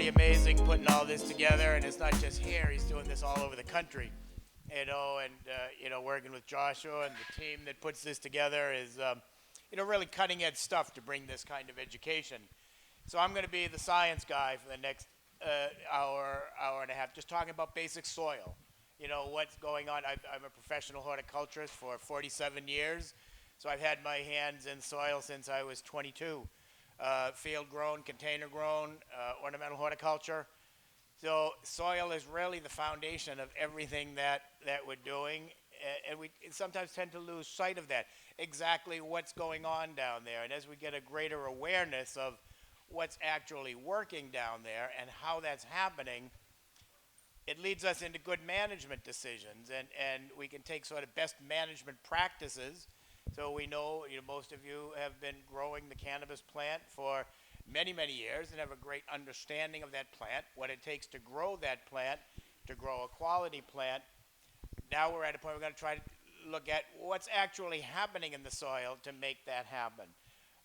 amazing putting all this together, and it's not just here. He's doing this all over the country, working with Joshua and the team that puts this together is, really cutting edge stuff to bring this kind of education. So I'm going to be the science guy for the next hour and a half, just talking about basic soil. What's going on. I'm a professional horticulturist for 47 years, so I've had my hands in soil since I was 22. Field grown, container grown, ornamental horticulture. So soil is really the foundation of everything that we're doing, and we sometimes tend to lose sight of that, exactly what's going on down there. And as we get a greater awareness of what's actually working down there and how that's happening, it leads us into good management decisions, and we can take sort of best management practices. So we know, most of you have been growing the cannabis plant for many, many years and have a great understanding of that plant, what it takes to grow that plant, to grow a quality plant. Now we're at a point we're going to try to look at what's actually happening in the soil to make that happen.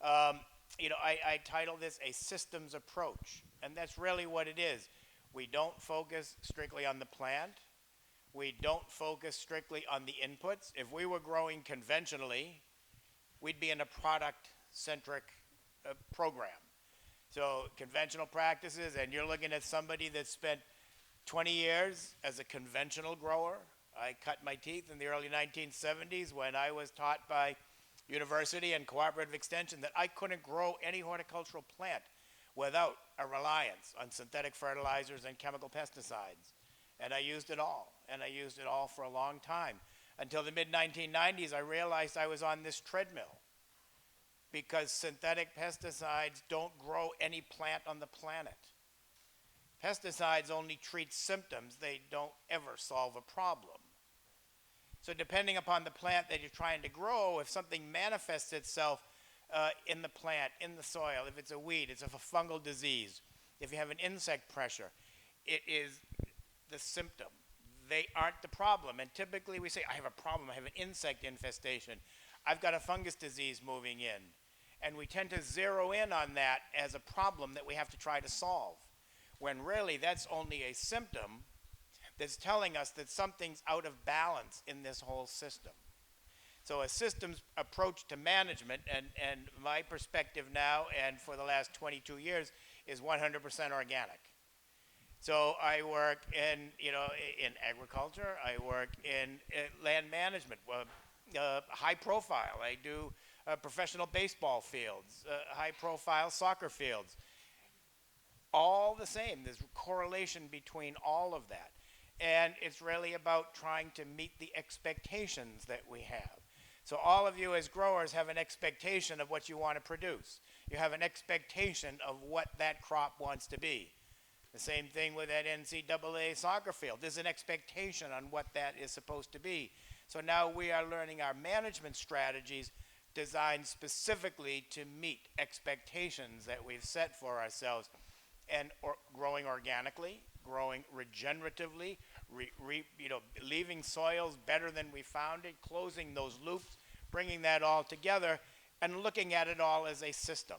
I title this a systems approach, and that's really what it is. We don't focus strictly on the plant. We don't focus strictly on the inputs. If we were growing conventionally, we'd be in a product-centric program. So conventional practices, and you're looking at somebody that spent 20 years as a conventional grower. I cut my teeth in the early 1970s when I was taught by university and cooperative extension that I couldn't grow any horticultural plant without a reliance on synthetic fertilizers and chemical pesticides. And I used it all, for a long time. Until the mid-1990s, I realized I was on this treadmill because synthetic pesticides don't grow any plant on the planet. Pesticides only treat symptoms. They don't ever solve a problem. So depending upon the plant that you're trying to grow, if something manifests itself in the plant, in the soil, if it's a weed, it's a fungal disease, if you have an insect pressure, it is the symptom. They aren't the problem. And typically we say, I have a problem, I have an insect infestation, I've got a fungus disease moving in. And we tend to zero in on that as a problem that we have to try to solve, when really that's only a symptom that's telling us that something's out of balance in this whole system. So a systems approach to management, and my perspective now and for the last 22 years is 100% organic. So I work in agriculture, I work in land management, high profile. I do professional baseball fields, high profile soccer fields. All the same, there's correlation between all of that. And it's really about trying to meet the expectations that we have. So all of you as growers have an expectation of what you want to produce. You have an expectation of what that crop wants to be. The same thing with that NCAA soccer field. There's an expectation on what that is supposed to be. So now we are learning our management strategies designed specifically to meet expectations that we've set for ourselves. And growing organically, growing regeneratively, leaving soils better than we found it, closing those loops, bringing that all together, and looking at it all as a system.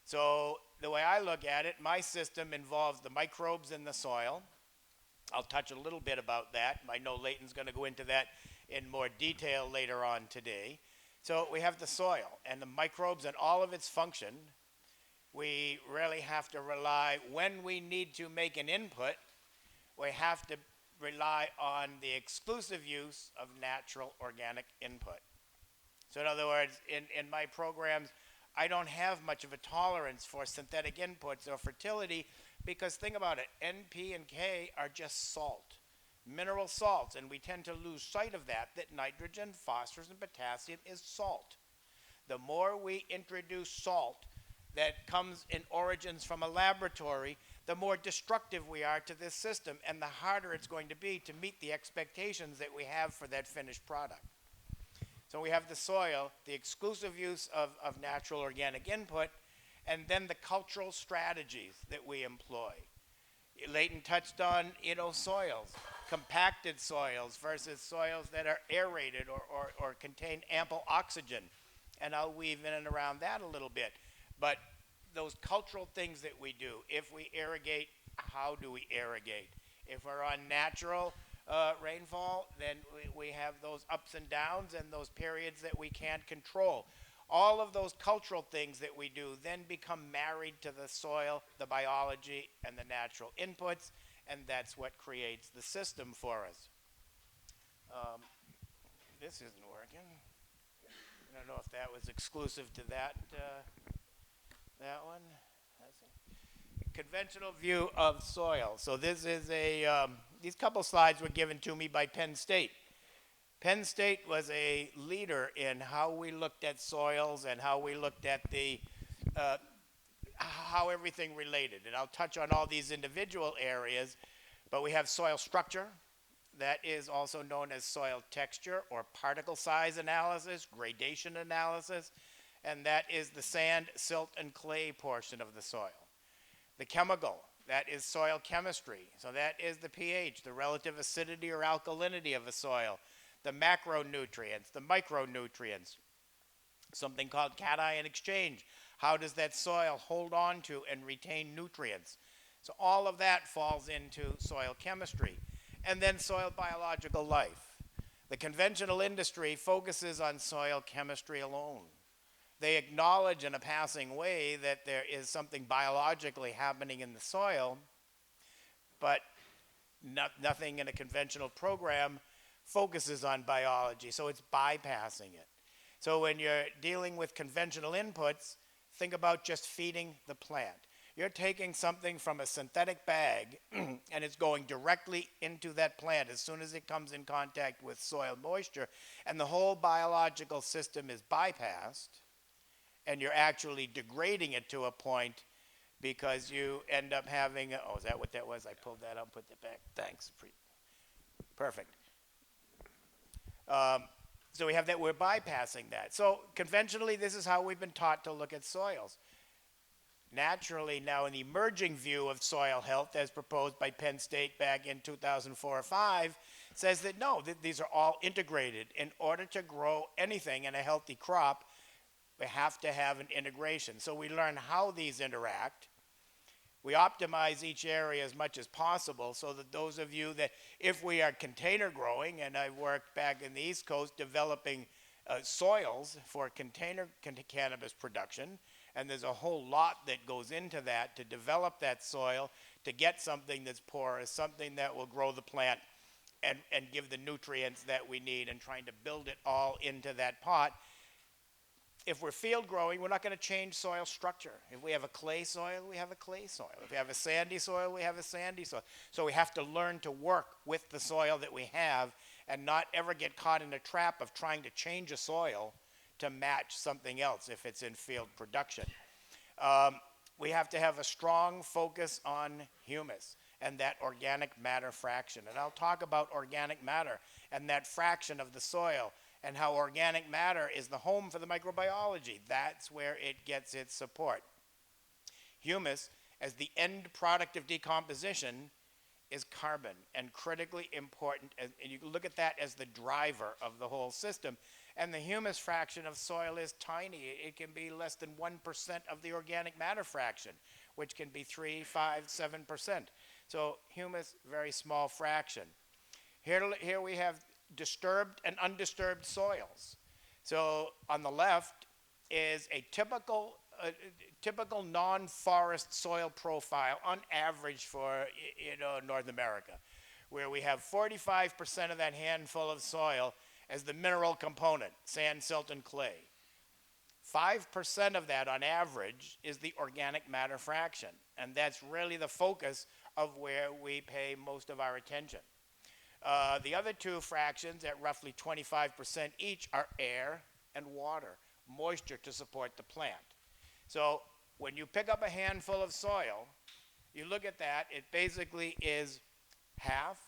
So the way I look at it, my system involves the microbes in the soil. I'll touch a little bit about that. I know Leighton's going to go into that in more detail later on today. So we have the soil and the microbes and all of its function. We really have to rely, when we need to make an input, we have to rely on the exclusive use of natural organic input. So in other words, in my programs, I don't have much of a tolerance for synthetic inputs or fertility because think about it, NP and K are just salt, mineral salts, and we tend to lose sight of that nitrogen, phosphorus, and potassium is salt. The more we introduce salt that comes in origins from a laboratory, the more destructive we are to this system and the harder it's going to be to meet the expectations that we have for that finished product. So we have the soil, the exclusive use of natural organic input, and then the cultural strategies that we employ. Leighton touched on, soils, compacted soils versus soils that are aerated or contain ample oxygen. And I'll weave in and around that a little bit. But those cultural things that we do. If we irrigate, how do we irrigate? If we're on natural rainfall, then we have those ups and downs and those periods that we can't control. All of those cultural things that we do then become married to the soil, the biology, and the natural inputs, and that's what creates the system for us. This isn't working. I don't know if that was exclusive to that one. Let's see. Conventional view of soil. So this is these couple slides were given to me by Penn State. Penn State was a leader in how we looked at soils and how we looked at how everything related. And I'll touch on all these individual areas, but we have soil structure. That is also known as soil texture or particle size analysis, gradation analysis, and that is the sand, silt, and clay portion of the soil. The chemical, that is soil chemistry. So that is the pH, the relative acidity or alkalinity of a soil. The macronutrients, the micronutrients, something called cation exchange. How does that soil hold on to and retain nutrients? So all of that falls into soil chemistry. And then soil biological life. The conventional industry focuses on soil chemistry alone. They acknowledge in a passing way that there is something biologically happening in the soil, but nothing in a conventional program focuses on biology, so it's bypassing it. So when you're dealing with conventional inputs, think about just feeding the plant. You're taking something from a synthetic bag and it's going directly into that plant as soon as it comes in contact with soil moisture, and the whole biological system is bypassed, and you're actually degrading it to a point because you end up having, oh, is that what that was? I pulled that up, put that back. Thanks. Perfect. So we have that, we're bypassing that. So conventionally, this is how we've been taught to look at soils. Naturally, now an emerging view of soil health as proposed by Penn State back in 2004 or 5 says that no, these are all integrated. In order to grow anything in a healthy crop, we have to have an integration. So we learn how these interact. We optimize each area as much as possible so that those of you that, if we are container growing, and I've worked back in the East Coast developing soils for container cannabis production, and there's a whole lot that goes into that to develop that soil to get something that's porous, something that will grow the plant and give the nutrients that we need, and trying to build it all into that pot. If we're field growing, we're not going to change soil structure. If we have a clay soil, we have a clay soil. If we have a sandy soil, we have a sandy soil. So we have to learn to work with the soil that we have and not ever get caught in a trap of trying to change a soil to match something else if it's in field production. We have to have a strong focus on humus and that organic matter fraction. And I'll talk about organic matter and that fraction of the soil, and how organic matter is the home for the microbiology. That's where it gets its support. Humus, as the end product of decomposition, is carbon, and critically important, and you can look at that as the driver of the whole system. And the humus fraction of soil is tiny. It can be less than 1% of the organic matter fraction, which can be 3, 5, 7%. So humus, very small fraction. Here we have disturbed and undisturbed soils. So on the left is a typical non-forest soil profile on average for North America, where we have 45% of that handful of soil as the mineral component, sand, silt, and clay. 5% of that on average is the organic matter fraction, and that's really the focus of where we pay most of our attention. The other two fractions at roughly 25% each are air and water, moisture to support the plant. So when you pick up a handful of soil, you look at that, it basically is half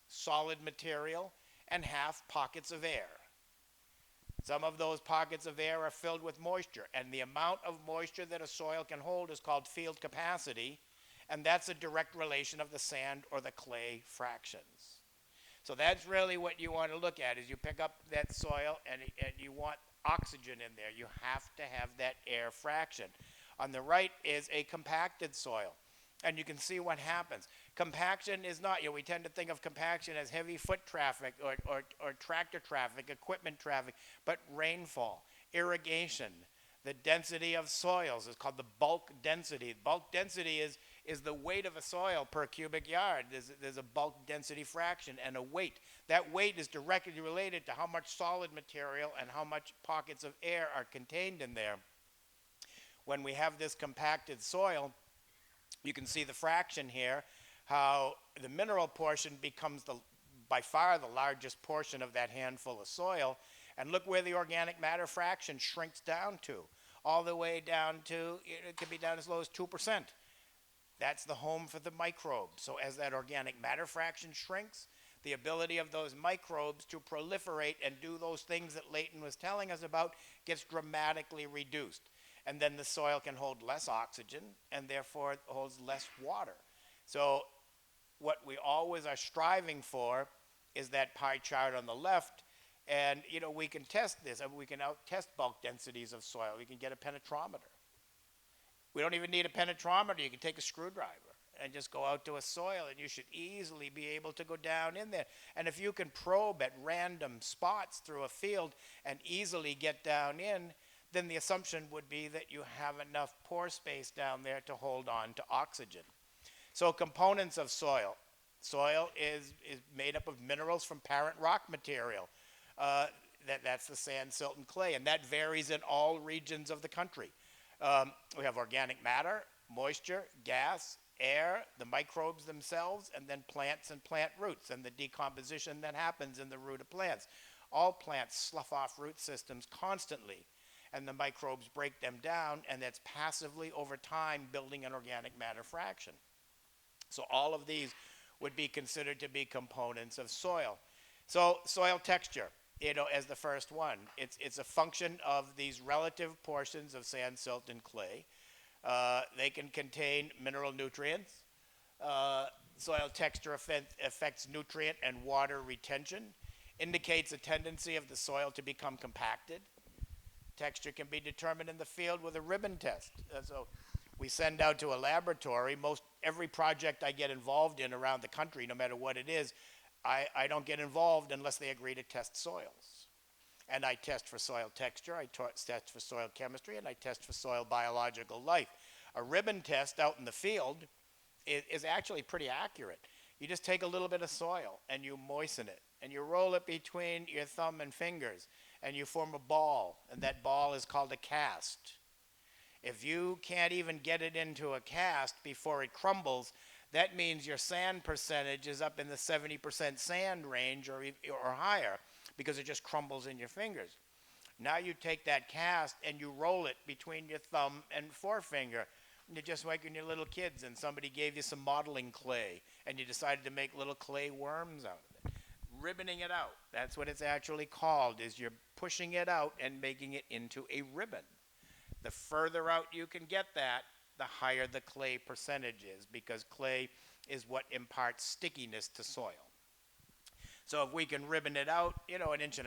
solid material and half pockets of air. Some of those pockets of air are filled with moisture, and the amount of moisture that a soil can hold is called field capacity, and that's a direct relation of the sand or the clay fractions. So that's really what you want to look at, is you pick up that soil and you want oxygen in there. You have to have that air fraction. On the right is a compacted soil. And you can see what happens. Compaction is not, we tend to think of compaction as heavy foot traffic or tractor traffic, equipment traffic, but rainfall, irrigation, the density of soils is called the bulk density. Bulk density is the weight of a soil per cubic yard. There's a bulk density fraction and a weight. That weight is directly related to how much solid material and how much pockets of air are contained in there. When we have this compacted soil, you can see the fraction here, how the mineral portion becomes by far the largest portion of that handful of soil. And look where the organic matter fraction shrinks down to, all the way down to, it can be down as low as 2%. That's the home for the microbes. So as that organic matter fraction shrinks, the ability of those microbes to proliferate and do those things that Leighton was telling us about gets dramatically reduced. And then the soil can hold less oxygen and therefore it holds less water. So what we always are striving for is that pie chart on the left. And we can test this. We can out-test bulk densities of soil. We can get a penetrometer. We don't even need a penetrometer. You can take a screwdriver and just go out to a soil, and you should easily be able to go down in there. And if you can probe at random spots through a field and easily get down in, then the assumption would be that you have enough pore space down there to hold on to oxygen. So components of soil. Soil is made up of minerals from parent rock material. That's the sand, silt, and clay, and that varies in all regions of the country. We have organic matter, moisture, gas, air, the microbes themselves, and then plants and plant roots, and the decomposition that happens in the root of plants. All plants slough off root systems constantly, and the microbes break them down, and that's passively over time building an organic matter fraction. So all of these would be considered to be components of soil. So soil texture, as the first one, it's a function of these relative portions of sand, silt, and clay. They can contain mineral nutrients. Soil texture affects nutrient and water retention, indicates a tendency of the soil to become compacted. Texture can be determined in the field with a ribbon test. So we send out to a laboratory. Every project I get involved in around the country, no matter what it is, I don't get involved unless they agree to test soils. And I test for soil texture, I test for soil chemistry, and I test for soil biological life. A ribbon test out in the field is actually pretty accurate. You just take a little bit of soil and you moisten it, and you roll it between your thumb and fingers, and you form a ball, and that ball is called a cast. If you can't even get it into a cast before it crumbles, that means your sand percentage is up in the 70% sand range or higher, because it just crumbles in your fingers. Now you take that cast and you roll it between your thumb and forefinger. And you're just like when you're little kids and somebody gave you some modeling clay and you decided to make little clay worms out of it. Ribboning it out, that's what it's actually called, is you're pushing it out and making it into a ribbon. The further out you can get that, the higher the clay percentage is, because clay is what imparts stickiness to soil. So if we can ribbon it out, 1.5 inches,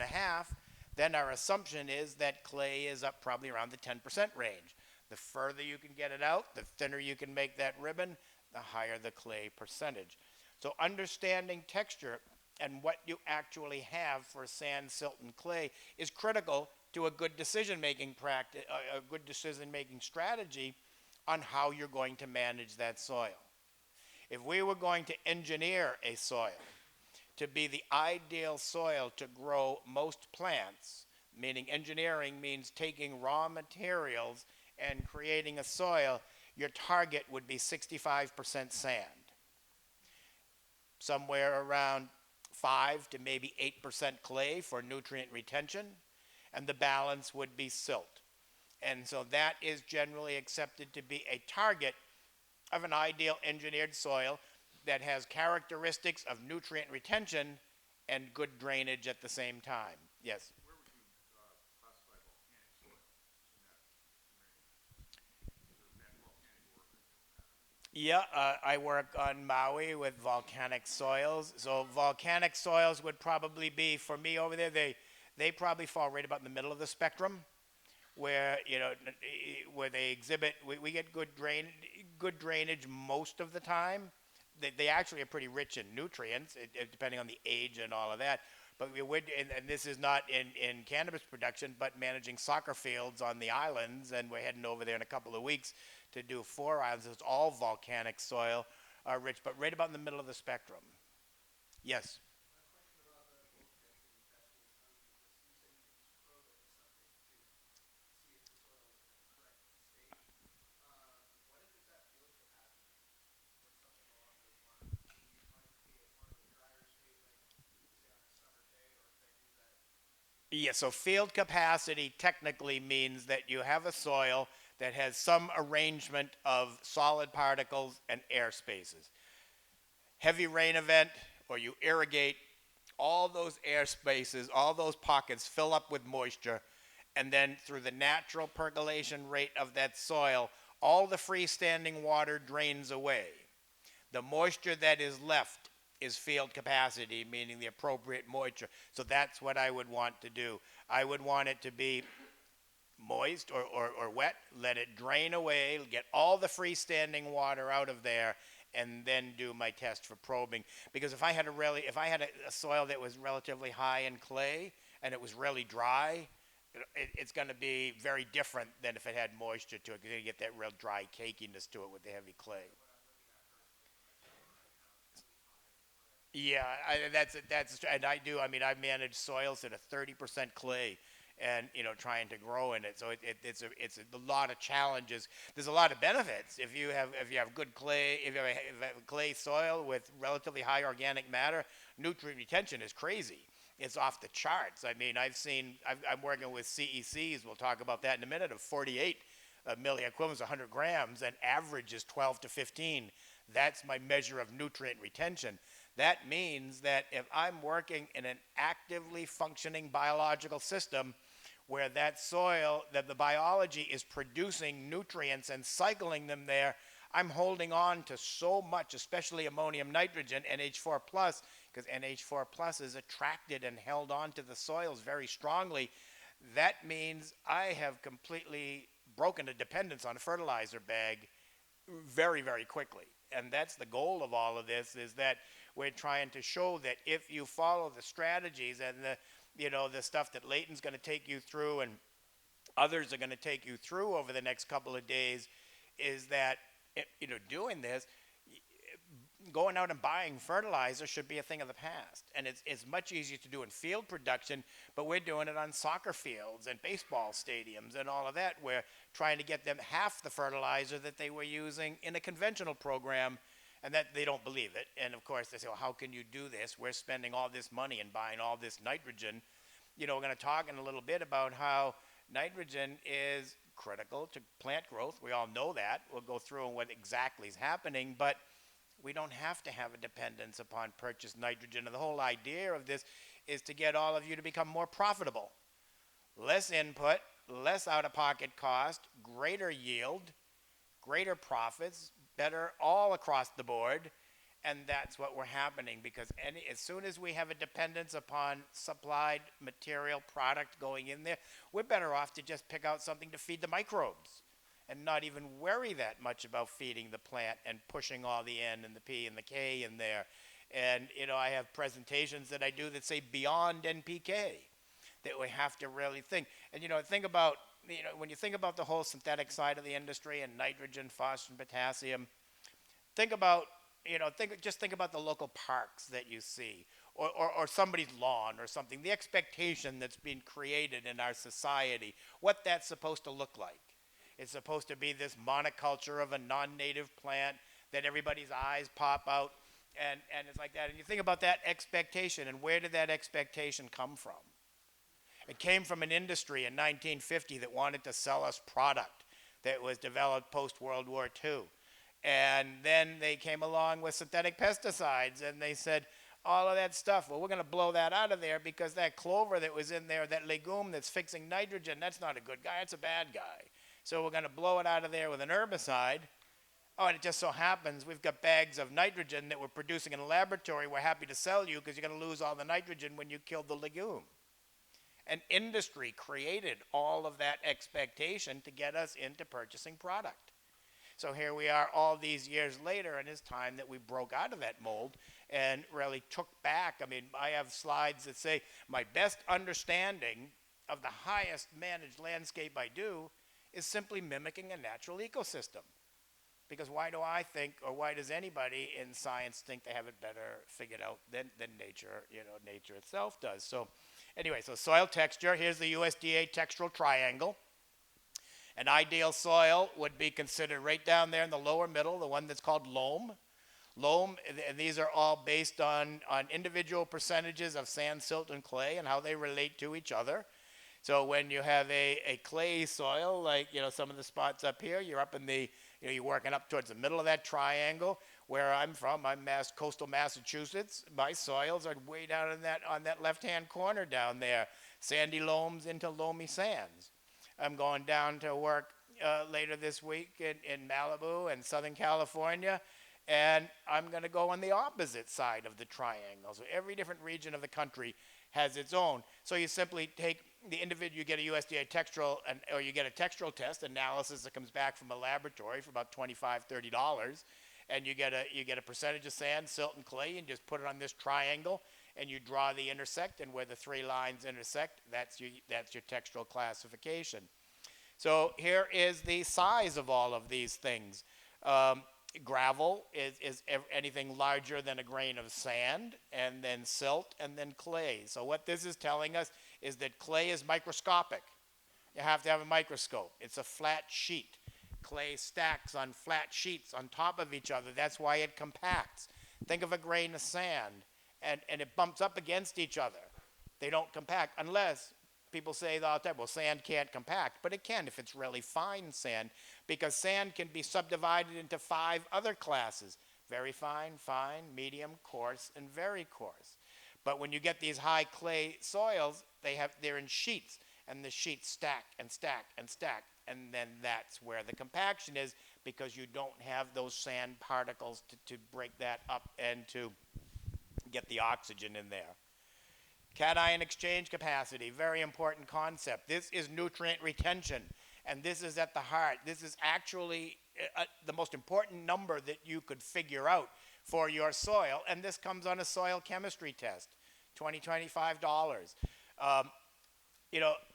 then our assumption is that clay is up probably around the 10% range. The further you can get it out, the thinner you can make that ribbon, the higher the clay percentage. So understanding texture and what you actually have for sand, silt, and clay is critical to a good decision-making practice, a good decision-making strategy on how you're going to manage that soil. If we were going to engineer a soil to be the ideal soil to grow most plants, meaning engineering means taking raw materials and creating a soil, your target would be 65% sand. Somewhere around 5 to maybe 8% clay for nutrient retention, and the balance would be silt. And so that is generally accepted to be a target of an ideal engineered soil that has characteristics of nutrient retention and good drainage at the same time. Yes? Where would you classify volcanic soil in that range? Does that volcanic work? Yeah, I work on Maui with volcanic soils. So volcanic soils would probably be, for me over there, they probably fall right about in the middle of the spectrum. where where they exhibit. We get good drainage most of the time. They actually are pretty rich in nutrients, depending on the age and all of that. But we would, and this is not in cannabis production, but managing soccer fields on the islands, and we're heading over there in a couple of weeks to do 4 islands. It's all volcanic soil, rich, but right about in the middle of the spectrum. Yes. Yeah, so field capacity technically means that you have a soil that has some arrangement of solid particles and air spaces. Heavy rain event, or you irrigate, all those air spaces, all those pockets fill up with moisture, and then through the natural percolation rate of that soil, all the freestanding water drains away. The moisture that is left is field capacity, meaning the appropriate moisture. So that's what I would want to do. I would want it to be moist or wet, let it drain away, get all the freestanding water out of there, and then do my test for probing. Because if I had a soil that was relatively high in clay and it was really dry, it's going to be very different than if it had moisture to it, because you get that real dry cakiness to it with the heavy clay. Yeah, and I do. I mean, I manage soils that are 30% clay, and trying to grow in it. So it's a lot of challenges. There's a lot of benefits if you have good clay, if you have a clay soil with relatively high organic matter. Nutrient retention is crazy. It's off the charts. I mean, I'm working with CECs. We'll talk about that in a minute. Of 48 milli equivalents, 100 grams, and average is 12 to 15. That's my measure of nutrient retention. That means that if I'm working in an actively functioning biological system where that soil, that the biology is producing nutrients and cycling them there, I'm holding on to so much, especially ammonium nitrogen, NH4+, because NH4+ is attracted and held on to the soils very strongly. That means I have completely broken a dependence on a fertilizer bag very, very quickly. And that's the goal of all of this, is that we're trying to show that if you follow the strategies and the stuff that Leighton's going to take you through and others are going to take you through over the next couple of days, is that doing this, going out and buying fertilizer should be a thing of the past. And it's much easier to do in field production, but we're doing it on soccer fields and baseball stadiums and all of that. We're trying to get them half the fertilizer that they were using in a conventional program, and that they don't believe it. And of course they say, well, how can you do this? We're spending all this money and buying all this nitrogen. We're going to talk in a little bit about how nitrogen is critical to plant growth. We all know that. We'll go through what exactly is happening, but we don't have to have a dependence upon purchased nitrogen. And the whole idea of this is to get all of you to become more profitable. Less input, less out-of-pocket cost, greater yield, greater profits, better all across the board. And that's what we're happening, because as soon as we have a dependence upon supplied material product going in there, we're better off to just pick out something to feed the microbes and not even worry that much about feeding the plant and pushing all the N and the P and the K in there. And, I have presentations that I do that say beyond NPK, that we have to really think. And, think about, when you think about the whole synthetic side of the industry and nitrogen, phosphorus, potassium, think about, just think about the local parks that you see, or somebody's lawn or something, the expectation that's been created in our society, what that's supposed to look like. It's supposed to be this monoculture of a non-native plant that everybody's eyes pop out, and it's like that. And you think about that expectation, and where did that expectation come from? It came from an industry in 1950 that wanted to sell us product that was developed post-World War II. And then they came along with synthetic pesticides, and they said, all of that stuff, well, we're going to blow that out of there, because that clover that was in there, that legume that's fixing nitrogen, that's not a good guy, it's a bad guy. So we're going to blow it out of there with an herbicide. Oh, and it just so happens we've got bags of nitrogen that we're producing in a laboratory. We're happy to sell you because you're going to lose all the nitrogen when you kill the legume. And industry created all of that expectation to get us into purchasing product. So here we are all these years later, and it's time that we broke out of that mold and really took back. I mean, I have slides that say my best understanding of the highest managed landscape I do is simply mimicking a natural ecosystem. Because why do I think, or why does anybody in science think they have it better figured out than nature, nature itself does? So anyway, so soil texture, here's the USDA textural triangle. An ideal soil would be considered right down there in the lower middle, the one that's called loam. Loam, and these are all based on individual percentages of sand, silt, and clay and how they relate to each other. So when you have a clay soil, like some of the spots up here, you're up in the, you're working up towards the middle of that triangle. Where I'm from, I'm coastal Massachusetts. My soils are way down in on that left-hand corner down there, sandy loams into loamy sands. I'm going down to work later this week in Malibu and Southern California, and I'm going to go on the opposite side of the triangle. So every different region of the country has its own. So you simply take the individual, you get a USDA textural, or you get a textural test analysis that comes back from a laboratory for about $25, $30, and you get a percentage of sand, silt, and clay, and just put it on this triangle, and you draw the intersect, and where the three lines intersect, that's your textural classification. So here is the size of all of these things. Gravel is anything larger than a grain of sand, and then silt, and then clay. So what this is telling us is that clay is microscopic. You have to have a microscope. It's a flat sheet. Clay stacks on flat sheets on top of each other. That's why it compacts. Think of a grain of sand, and it bumps up against each other. They don't compact unless people say all the time, well, sand can't compact, but it can if it's really fine sand, because sand can be subdivided into 5 other classes: very fine, fine, medium, coarse, and very coarse. But when you get these high clay soils, they're in sheets, and the sheets stack and stack and stack, and then that's where the compaction is, because you don't have those sand particles to break that up and to get the oxygen in there. Cation exchange capacity, very important concept. This is nutrient retention, and this is at the heart. This is actually the most important number that you could figure out for your soil, and this comes on a soil chemistry test, $25.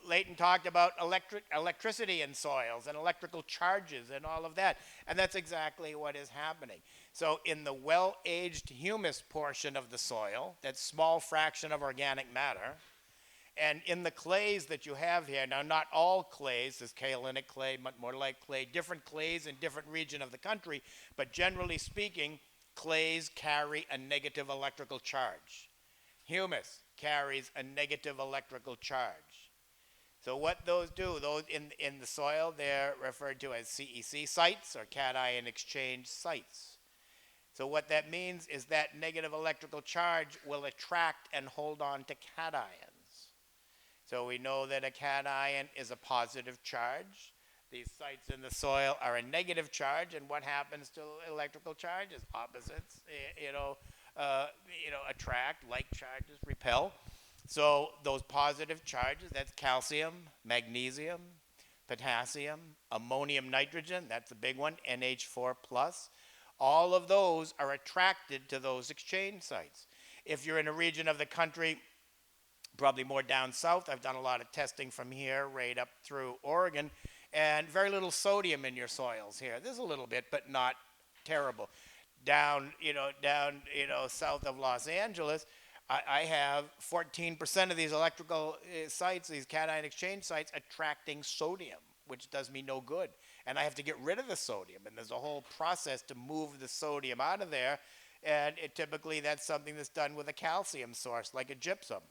Leighton talked about electricity in soils and electrical charges and all of that, and that's exactly what is happening. So in the well-aged humus portion of the soil, that small fraction of organic matter, and in the clays that you have here, now not all clays, there's kaolinic clay, more like clay, different clays in different region of the country, but generally speaking, clays carry a negative electrical charge. Humus carries a negative electrical charge. So what those do, those in the soil, they're referred to as CEC sites, or cation exchange sites. So what that means is that negative electrical charge will attract and hold on to cations. So we know that a cation is a positive charge. These sites in the soil are a negative charge, and what happens to electrical charges? Opposites, attract, like charges repel. So those positive charges, that's calcium, magnesium, potassium, ammonium nitrogen, that's the big one, NH4+. All of those are attracted to those exchange sites. If you're in a region of the country, probably more down south, I've done a lot of testing from here right up through Oregon, and very little sodium in your soils here. There's a little bit, but not terrible. Down south of Los Angeles, I have 14% of these electrical sites, these cation exchange sites, attracting sodium, which does me no good. And I have to get rid of the sodium, and there's a whole process to move the sodium out of there, and typically that's something that's done with a calcium source, like a gypsum,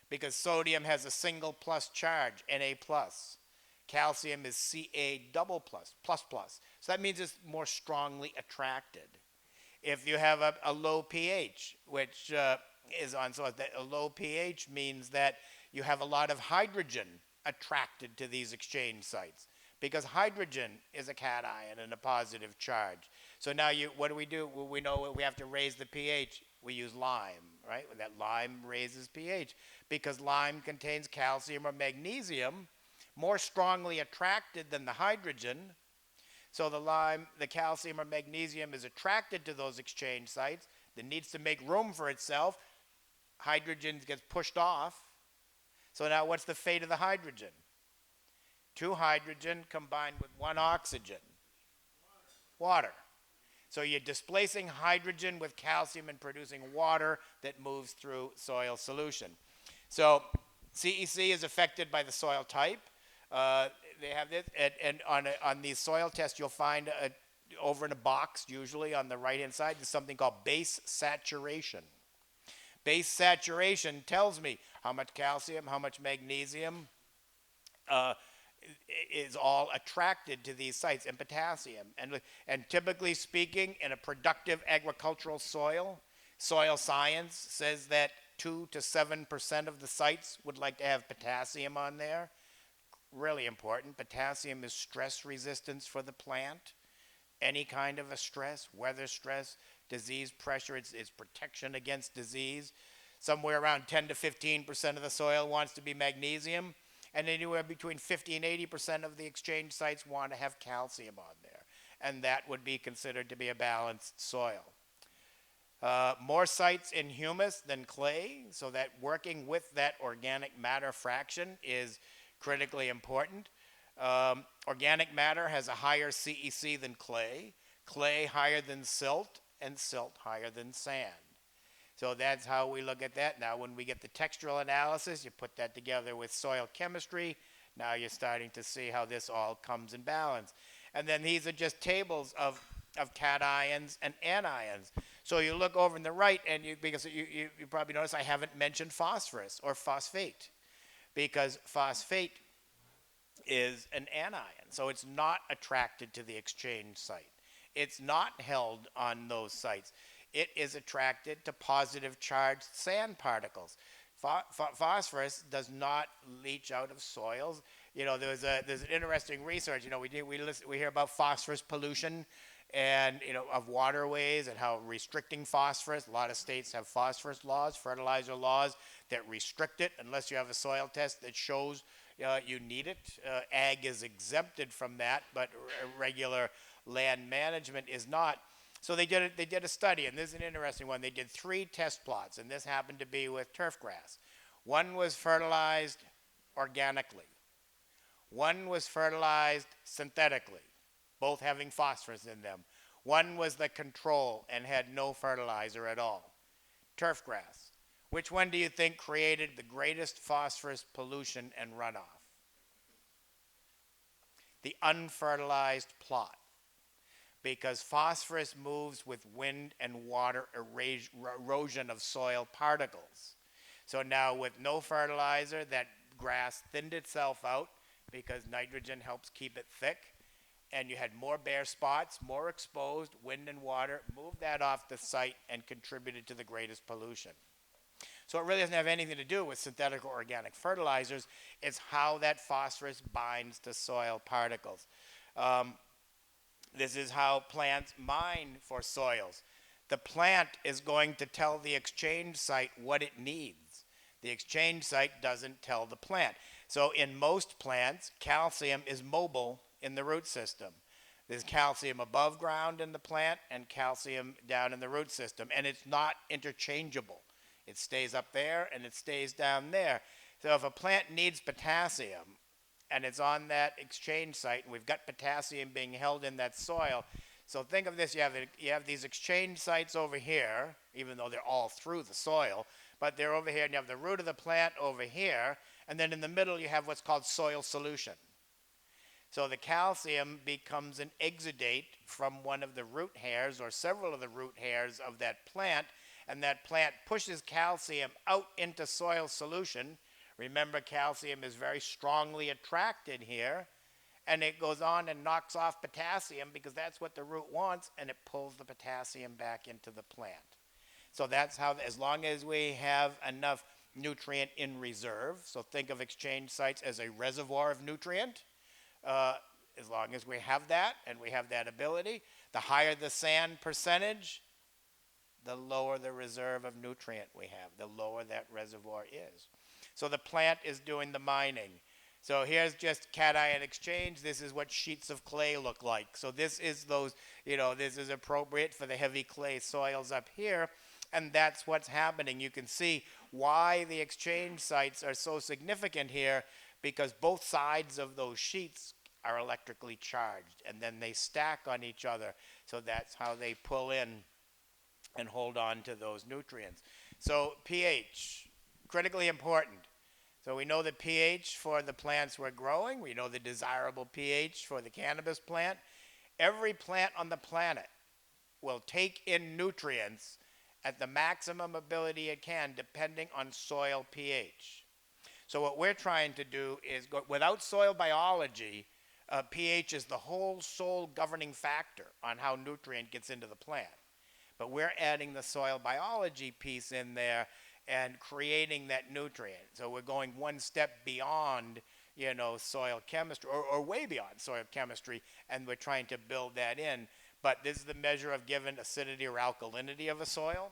because sodium has a single plus charge, Na+. Calcium is Ca double plus. So that means it's more strongly attracted. If you have a low pH, which is on soil, a low pH means that you have a lot of hydrogen attracted to these exchange sites, because hydrogen is a cation and a positive charge. So now what do? Well, we know we have to raise the pH. We use lime, right? That lime raises pH because lime contains calcium or magnesium more strongly attracted than the hydrogen. So the calcium or magnesium is attracted to those exchange sites that needs to make room for itself. Hydrogen gets pushed off. So now what's the fate of the hydrogen? 2 hydrogen combined with 1 oxygen. Water. So you're displacing hydrogen with calcium and producing water that moves through soil solution. So CEC is affected by the soil type. They have this, and on these soil tests, you'll find over in a box, usually on the right-hand side, there's something called base saturation. Base saturation tells me how much calcium, how much magnesium is all attracted to these sites, and potassium. And typically speaking, in a productive agricultural soil, soil science says that 2 to 7% of the sites would like to have potassium on there. Really important. Potassium is stress resistance for the plant. Any kind of a stress, weather stress, disease pressure, it's protection against disease. Somewhere around 10 to 15% of the soil wants to be magnesium, and anywhere between 50 and 80% of the exchange sites want to have calcium on there, and that would be considered to be a balanced soil. More sites in humus than clay, so that working with that organic matter fraction is critically important. Organic matter has a higher CEC than clay higher than silt, and silt higher than sand. So that's how we look at that. Now when we get the textural analysis, you put that together with soil chemistry, now you're starting to see how this all comes in balance. And then these are just tables of cations and anions. So you look over on the right, and because you probably notice I haven't mentioned phosphorus or phosphate, because phosphate is an anion, so it's not attracted to the exchange site. It's not held on those sites. It is attracted to positive charged sand particles. Phosphorus does not leach out of soils. You know, there's an interesting research. You know, we hear about phosphorus pollution, and of waterways and how restricting phosphorus. A lot of states have phosphorus laws, fertilizer laws that restrict it unless you have a soil test that shows you need it. Ag is exempted from that, but regular land management is not. So they did a study, and this is an interesting one. They did 3 test plots, and this happened to be with turf grass. One was fertilized organically. One was fertilized synthetically, both having phosphorus in them. One was the control and had no fertilizer at all. Turf grass. Which one do you think created the greatest phosphorus pollution and runoff? The unfertilized plot. Because phosphorus moves with wind and water erosion of soil particles. So now with no fertilizer, that grass thinned itself out because nitrogen helps keep it thick, and you had more bare spots, more exposed, wind and water, moved that off the site and contributed to the greatest pollution. So it really doesn't have anything to do with synthetic or organic fertilizers. It's how that phosphorus binds to soil particles. This is how plants mine for soils. The plant is going to tell the exchange site what it needs. The exchange site doesn't tell the plant. So in most plants, calcium is mobile in the root system. There's calcium above ground in the plant and calcium down in the root system, and it's not interchangeable. It stays up there and it stays down there. So if a plant needs potassium, and it's on that exchange site, and we've got potassium being held in that soil. So think of this, you have these exchange sites over here, even though they're all through the soil, but they're over here, and you have the root of the plant over here, and then in the middle you have what's called soil solution. So the calcium becomes an exudate from one of the root hairs or several of the root hairs of that plant, and that plant pushes calcium out into soil solution. Remember, calcium is very strongly attracted here, and it goes on and knocks off potassium because that's what the root wants, and it pulls the potassium back into the plant. So that's how, as long as we have enough nutrient in reserve, so think of exchange sites as a reservoir of nutrient, as long as we have that and we have that ability, the higher the sand percentage, the lower the reserve of nutrient we have, the lower that reservoir is. So the plant is doing the mining. So here's just cation exchange. This is what sheets of clay look like. So this is those, this is appropriate for the heavy clay soils up here. And that's what's happening. You can see why the exchange sites are so significant here, because both sides of those sheets are electrically charged, and then they stack on each other. So that's how they pull in and hold on to those nutrients. So pH, critically important. So we know the pH for the plants we're growing. We know the desirable pH for the cannabis plant. Every plant on the planet will take in nutrients at the maximum ability it can, depending on soil pH. So what we're trying to do is go, without soil biology, pH is the whole sole governing factor on how nutrient gets into the plant. But we're adding the soil biology piece in there and creating that nutrient. So we're going one step beyond, soil chemistry, or way beyond soil chemistry, and we're trying to build that in. But this is the measure of given acidity or alkalinity of a soil.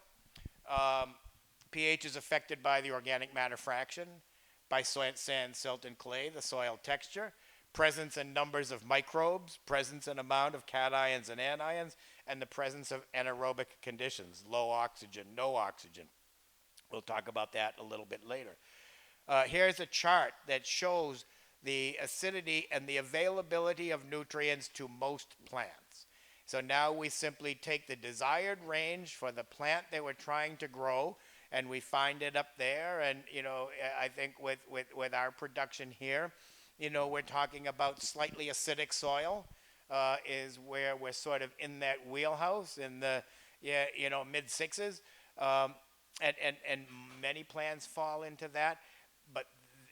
pH is affected by the organic matter fraction, by sand, silt, and clay, the soil texture, presence and numbers of microbes, presence and amount of cations and anions, and the presence of anaerobic conditions, low oxygen, no oxygen. We'll talk about that a little bit later. Here's a chart that shows the acidity and the availability of nutrients to most plants. So now we simply take the desired range for the plant that we're trying to grow, and we find it up there. And, I think with our production here, we're talking about slightly acidic soil is where we're sort of in that wheelhouse in the, mid sixes. And many plants fall into that. But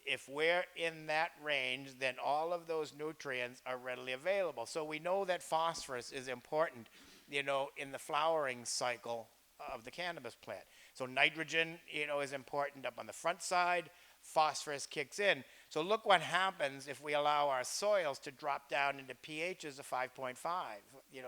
if we're in that range, then all of those nutrients are readily available. So we know that phosphorus is important, in the flowering cycle of the cannabis plant. So nitrogen, is important up on the front side. Phosphorus kicks in. So look what happens if we allow our soils to drop down into pHs of 5.5,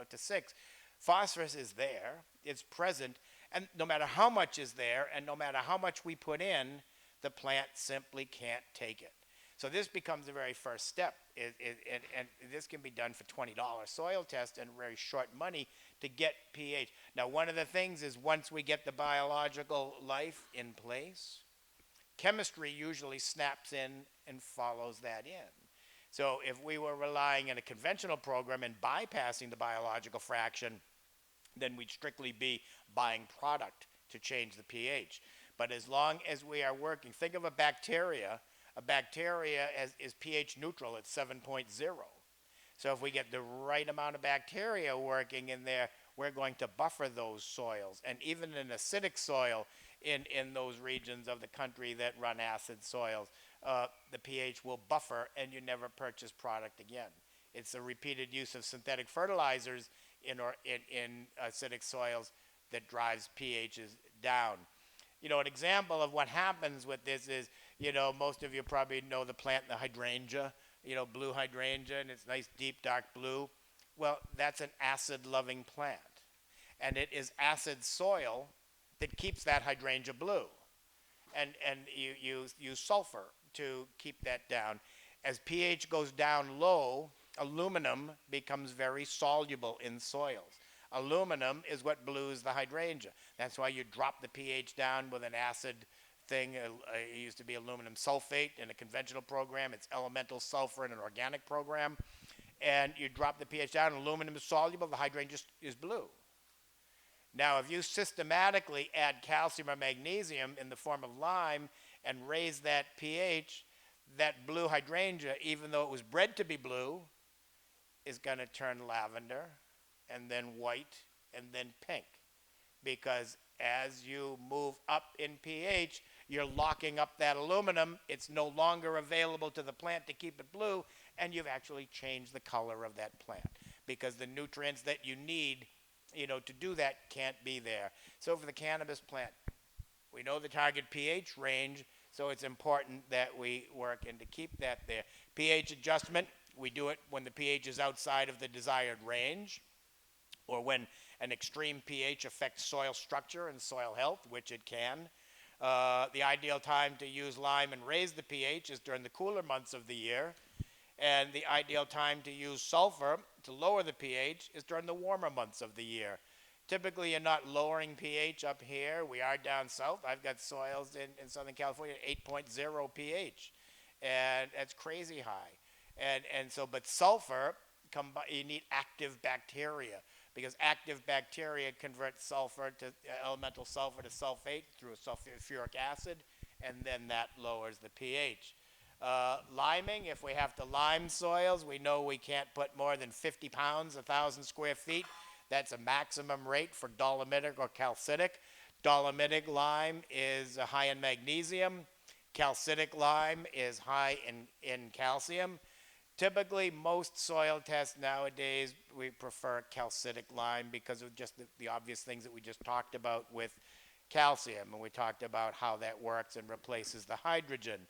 to 6. Phosphorus is there, it's present, and no matter how much is there and no matter how much we put in, the plant simply can't take it. So this becomes the very first step, and this can be done for $20 soil test and very short money to get pH. Now, one of the things is once we get the biological life in place, chemistry usually snaps in and follows that in. So if we were relying on a conventional program and bypassing the biological fraction, then we'd strictly be buying product to change the pH. But as long as we are working, think of a bacteria is pH neutral at 7.0. So if we get the right amount of bacteria working in there, we're going to buffer those soils. And even an acidic soil in those regions of the country that run acid soils, the pH will buffer and you never purchase product again. It's the repeated use of synthetic fertilizers in acidic soils that drives pHs down. An example of what happens with this is, most of you probably know the plant, the hydrangea, blue hydrangea, and it's nice, deep, dark blue. Well, that's an acid-loving plant. And it is acid soil that keeps that hydrangea blue. And you use sulfur to keep that down. As pH goes down low, aluminum becomes very soluble in soils. Aluminum is what blues the hydrangea. That's why you drop the pH down with an acid thing. It used to be aluminum sulfate in a conventional program. It's elemental sulfur in an organic program. And you drop the pH down, aluminum is soluble, the hydrangea is blue. Now, if you systematically add calcium or magnesium in the form of lime and raise that pH, that blue hydrangea, even though it was bred to be blue, is going to turn lavender, and then white, and then pink. Because as you move up in pH, you're locking up that aluminum. It's no longer available to the plant to keep it blue, and you've actually changed the color of that plant. Because the nutrients that you need, to do that can't be there. So for the cannabis plant, we know the target pH range, so it's important that we work and to keep that there. pH adjustment, we do it when the pH is outside of the desired range. or when an extreme pH affects soil structure and soil health, which it can. The ideal time to use lime and raise the pH is during the cooler months of the year. And the ideal time to use sulfur to lower the pH is during the warmer months of the year. Typically, you're not lowering pH up here. We are down south. I've got soils in Southern California at 8.0 pH. And that's crazy high. And so, but sulfur, you need active bacteria because active bacteria convert sulfur to elemental sulfur to sulfate through sulfuric acid, and then that lowers the pH. Liming, if we have to lime soils, we know we can't put more than 50 pounds, 1,000 square feet. That's a maximum rate for dolomitic or calcitic. Dolomitic lime is high in magnesium. Calcitic lime is high in calcium. Typically, most soil tests nowadays, we prefer calcitic lime because of just the obvious things that we just talked about with calcium. And we talked about how that works and replaces the hydrogen.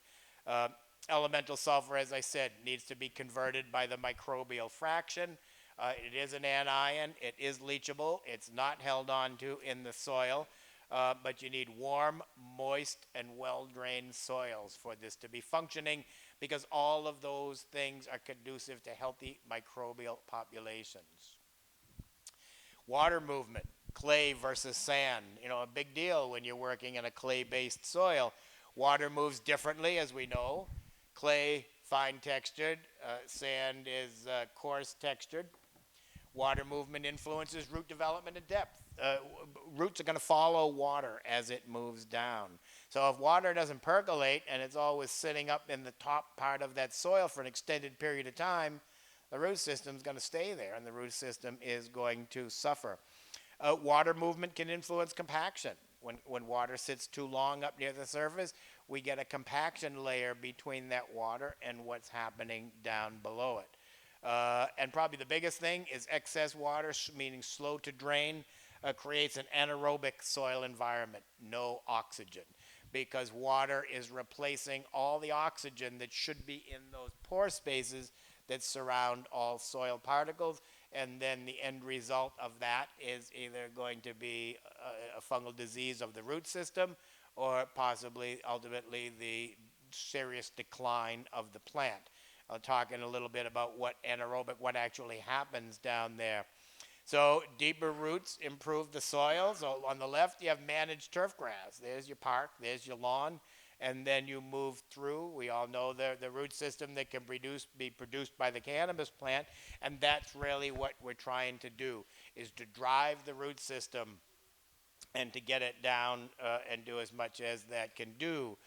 Elemental sulfur, as I said, needs to be converted by the microbial fraction. It is an anion. It is leachable. It's not held onto in the soil. But you need warm, moist, and well-drained soils for this to be functioning because all of those things are conducive to healthy microbial populations. Water movement, clay versus sand. You know, a big deal when you're working in a clay-based soil. Water moves differently, as we know. Clay, fine textured. Sand is coarse textured. Water movement influences root development and depth. Roots are going to follow water as it moves down. So if water doesn't percolate and it's always sitting up in the top part of that soil for an extended period of time, the root system is going to stay there and the root system is going to suffer. Water movement can influence compaction. When water sits too long up near the surface, we get a compaction layer between that water and what's happening down below it. And probably the biggest thing is excess water, meaning slow to drain, creates an anaerobic soil environment, no oxygen, because water is replacing all the oxygen that should be in those pore spaces that surround all soil particles, and then the end result of that is either going to be a fungal disease of the root system or possibly ultimately the serious decline of the plant. I'll talk in a little bit about what actually happens down there. So deeper roots improve the soil. So on the left, you have managed turf grass. There's your park, there's your lawn, and then you move through. We all know the root system that can be produced by the cannabis plant, and that's really what we're trying to do, is to drive the root system and to get it down and do as much as that can do.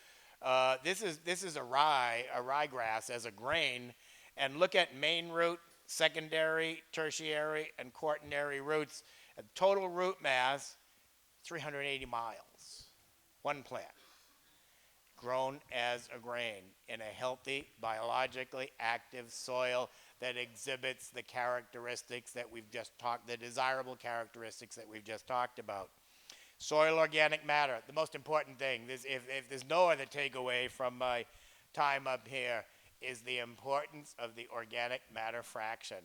This is a ryegrass as a grain, and look at main root, secondary, tertiary, and quaternary roots. A total root mass, 380 miles, one plant, grown as a grain in a healthy, biologically active soil that exhibits the characteristics that we've just talked, the desirable characteristics that we've just talked about. Soil organic matter, the most important thing, if there's no other takeaway from my time up here, is the importance of the organic matter fraction.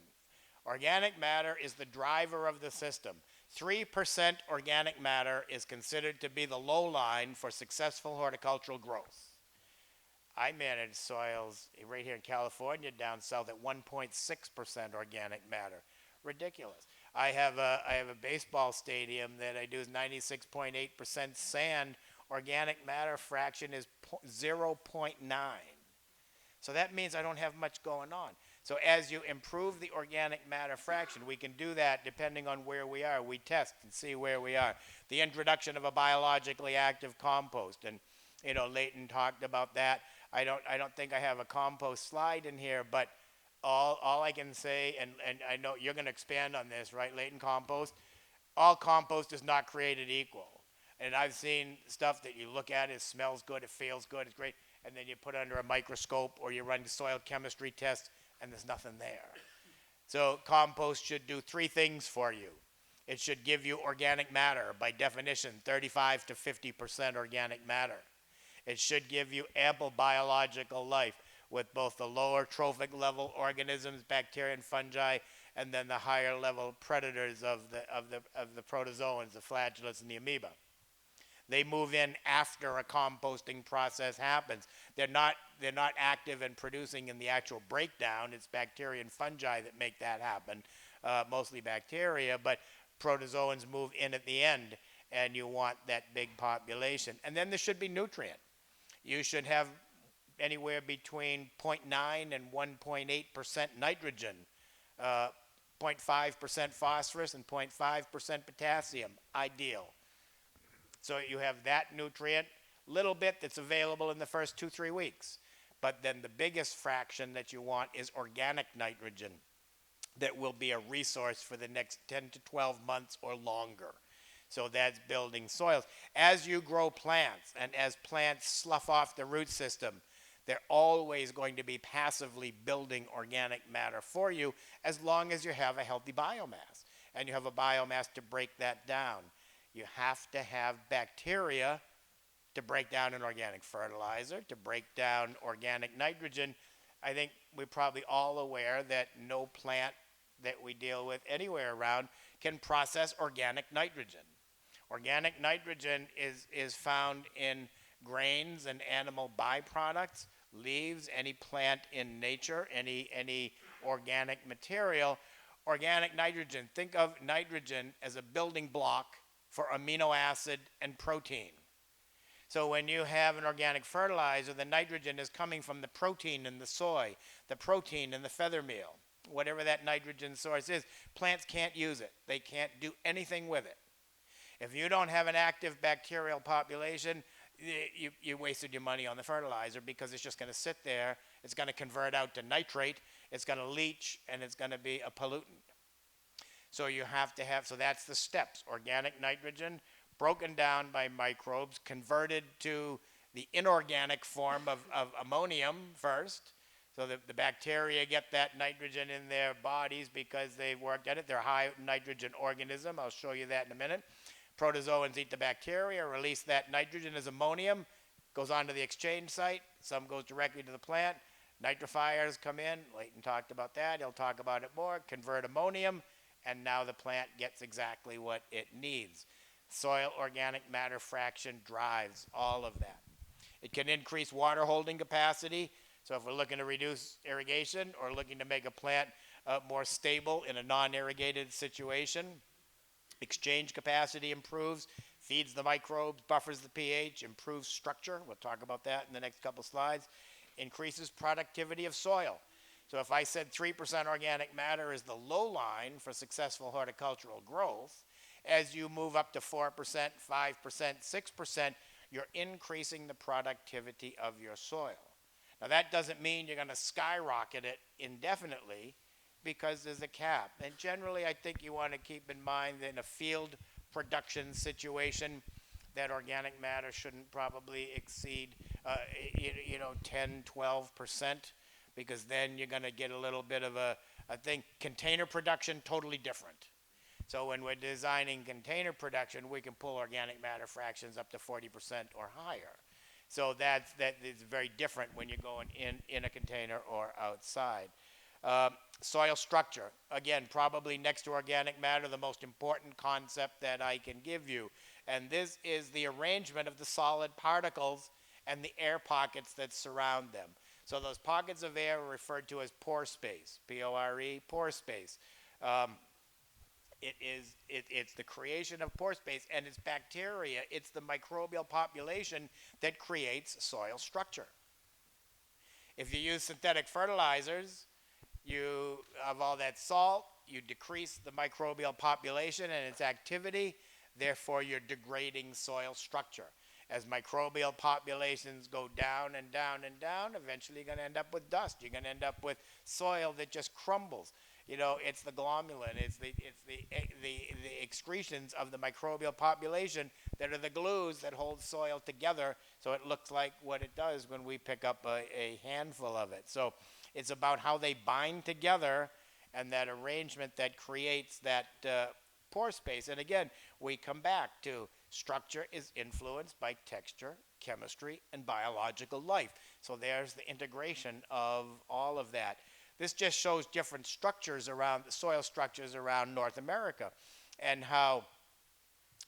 Organic matter is the driver of the system. 3% organic matter is considered to be the low line for successful horticultural growth. I manage soils right here in California down south at 1.6% organic matter. Ridiculous. I have a baseball stadium that I do is 96.8% sand. Organic matter fraction is 0.9. So that means I don't have much going on. So as you improve the organic matter fraction, we can do that depending on where we are. We test and see where we are. The introduction of a biologically active compost, and Leighton talked about that. I don't think I have a compost slide in here, but all I can say, and I know you're going to expand on this, right, Leighton? Compost. All compost is not created equal. And I've seen stuff that you look at, it smells good, it feels good, it's great, and then you put it under a microscope or you run the soil chemistry test and there's nothing there. So compost should do three things for you. It should give you organic matter, by definition, 35 to 50% organic matter. It should give you ample biological life with both the lower trophic level organisms, bacteria and fungi, and then the higher level predators of the protozoans, the flagellates and the amoeba. They move in after a composting process happens. They're not active and producing in the actual breakdown. It's bacteria and fungi that make that happen, mostly bacteria, but protozoans move in at the end, and you want that big population. And then there should be nutrient. You should have anywhere between 0.9 and 1.8% nitrogen, 0.5% phosphorus, and 0.5% potassium, ideal. So you have that nutrient, little bit that's available in the first 2-3 weeks. But then the biggest fraction that you want is organic nitrogen that will be a resource for the next 10 to 12 months or longer. So that's building soils. As you grow plants and as plants slough off the root system, they're always going to be passively building organic matter for you as long as you have a healthy biomass and you have a biomass to break that down. You have to have bacteria to break down an organic fertilizer, to break down organic nitrogen. I think we're probably all aware that no plant that we deal with anywhere around can process organic nitrogen. Organic nitrogen is found in grains and animal byproducts, leaves, any plant in nature, any organic material. Organic nitrogen, think of nitrogen as a building block for amino acid and protein. So when you have an organic fertilizer, the nitrogen is coming from the protein in the soy, the protein in the feather meal, whatever that nitrogen source is. Plants can't use it. They can't do anything with it. If you don't have an active bacterial population, you wasted your money on the fertilizer because it's just going to sit there. It's going to convert out to nitrate. It's going to leach, and it's going to be a pollutant. So you have to have, so that's the steps. Organic nitrogen, broken down by microbes, converted to the inorganic form of ammonium first. So the bacteria get that nitrogen in their bodies because they've worked at it. They're a high nitrogen organism. I'll show you that in a minute. Protozoans eat the bacteria, release that nitrogen as ammonium, goes onto the exchange site. Some goes directly to the plant. Nitrifiers come in. Leighton talked about that. He'll talk about it more. Convert ammonium, and now the plant gets exactly what it needs. Soil organic matter fraction drives all of that. It can increase water holding capacity. So if we're looking to reduce irrigation or looking to make a plant more stable in a non-irrigated situation, exchange capacity improves, feeds the microbes, buffers the pH, improves structure. We'll talk about that in the next couple slides. Increases productivity of soil. So if I said 3% organic matter is the low line for successful horticultural growth, as you move up to 4%, 5%, 6%, you're increasing the productivity of your soil. Now that doesn't mean you're going to skyrocket it indefinitely, because there's a cap. And generally, I think you want to keep in mind that in a field production situation, that organic matter shouldn't probably exceed, 10, 12%, because then you're going to get a little bit of I think container production, totally different. So when we're designing container production, we can pull organic matter fractions up to 40% or higher. So that is very different when you're going in a container or outside. Soil structure, again, probably next to organic matter, the most important concept that I can give you. And this is the arrangement of the solid particles and the air pockets that surround them. So those pockets of air are referred to as pore space, P-O-R-E, pore space. It's the creation of pore space, and it's bacteria, it's the microbial population that creates soil structure. If you use synthetic fertilizers, you have all that salt, you decrease the microbial population and its activity, therefore you're degrading soil structure. As microbial populations go down and down and down, eventually you're going to end up with dust. You're going to end up with soil that just crumbles. It's the glomalin, it's the excretions of the microbial population that are the glues that hold soil together, so it looks like what it does when we pick up a handful of it. So it's about how they bind together and that arrangement that creates that pore space. And again, we come back to structure is influenced by texture, chemistry, and biological life. So there's the integration of all of that. This just shows different structures around the soil structures around North America, and how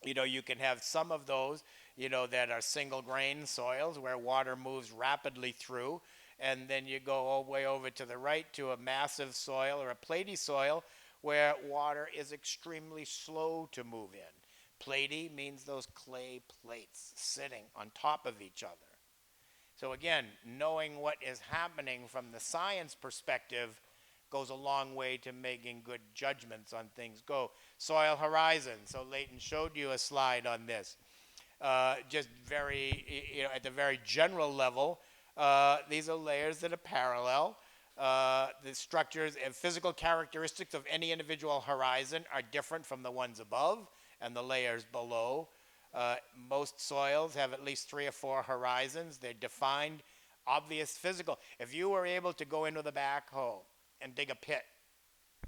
you can have some of those that are single grain soils where water moves rapidly through, and then you go all the way over to the right to a massive soil or a platy soil where water is extremely slow to move in. Platy means those clay plates sitting on top of each other. So again, knowing what is happening from the science perspective goes a long way to making good judgments on things go. Soil horizon. So Leighton showed you a slide on this. Just very, at the very general level, these are layers that are parallel. The structures and physical characteristics of any individual horizon are different from the ones above and the layers below. Most soils have at least 3 or 4 horizons. They're defined, obvious physical. If you were able to go into the backhoe and dig a pit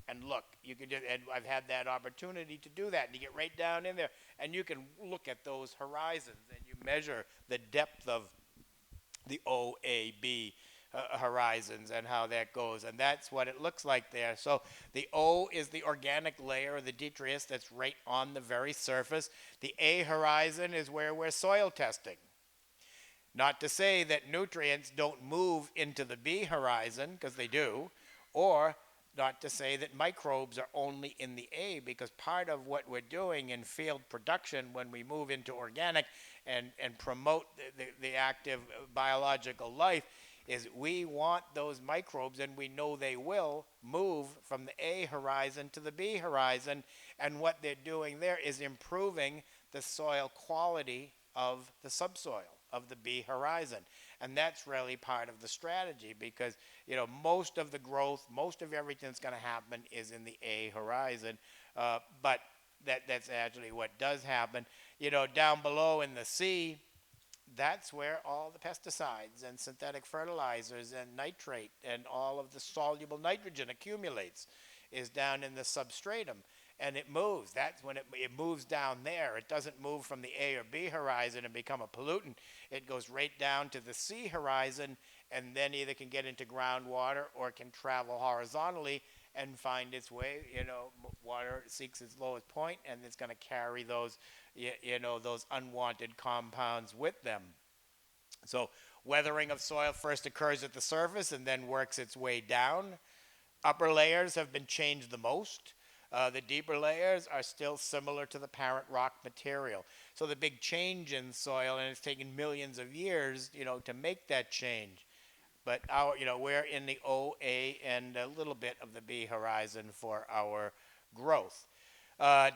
and look, you could just, and I've had that opportunity to do that, and you get right down in there, and you can look at those horizons, and you measure the depth of the OAB horizons and how that goes, and that's what it looks like there. So the O is the organic layer of the detritus that's right on the very surface. The A horizon is where we're soil testing. Not to say that nutrients don't move into the B horizon, because they do, or not to say that microbes are only in the A, because part of what we're doing in field production when we move into organic and promote the active biological life is we want those microbes, and we know they will, move from the A horizon to the B horizon, and what they're doing there is improving the soil quality of the subsoil of the B horizon. And that's really part of the strategy, because most of the growth, most of everything that's going to happen is in the A horizon, but that's actually what does happen. Down below in the C, that's where all the pesticides and synthetic fertilizers and nitrate and all of the soluble nitrogen accumulates, is down in the substratum, and it moves. That's when it moves down there. It doesn't move from the A or B horizon and become a pollutant. It goes right down to the C horizon, and then either can get into groundwater or can travel horizontally and find its way. Water seeks its lowest point, and it's going to carry those those unwanted compounds with them. So weathering of soil first occurs at the surface and then works its way down. Upper layers have been changed the most. The deeper layers are still similar to the parent rock material. So the big change in soil, and it's taken millions of years, to make that change. But we're in the O, A, and a little bit of the B horizon for our growth.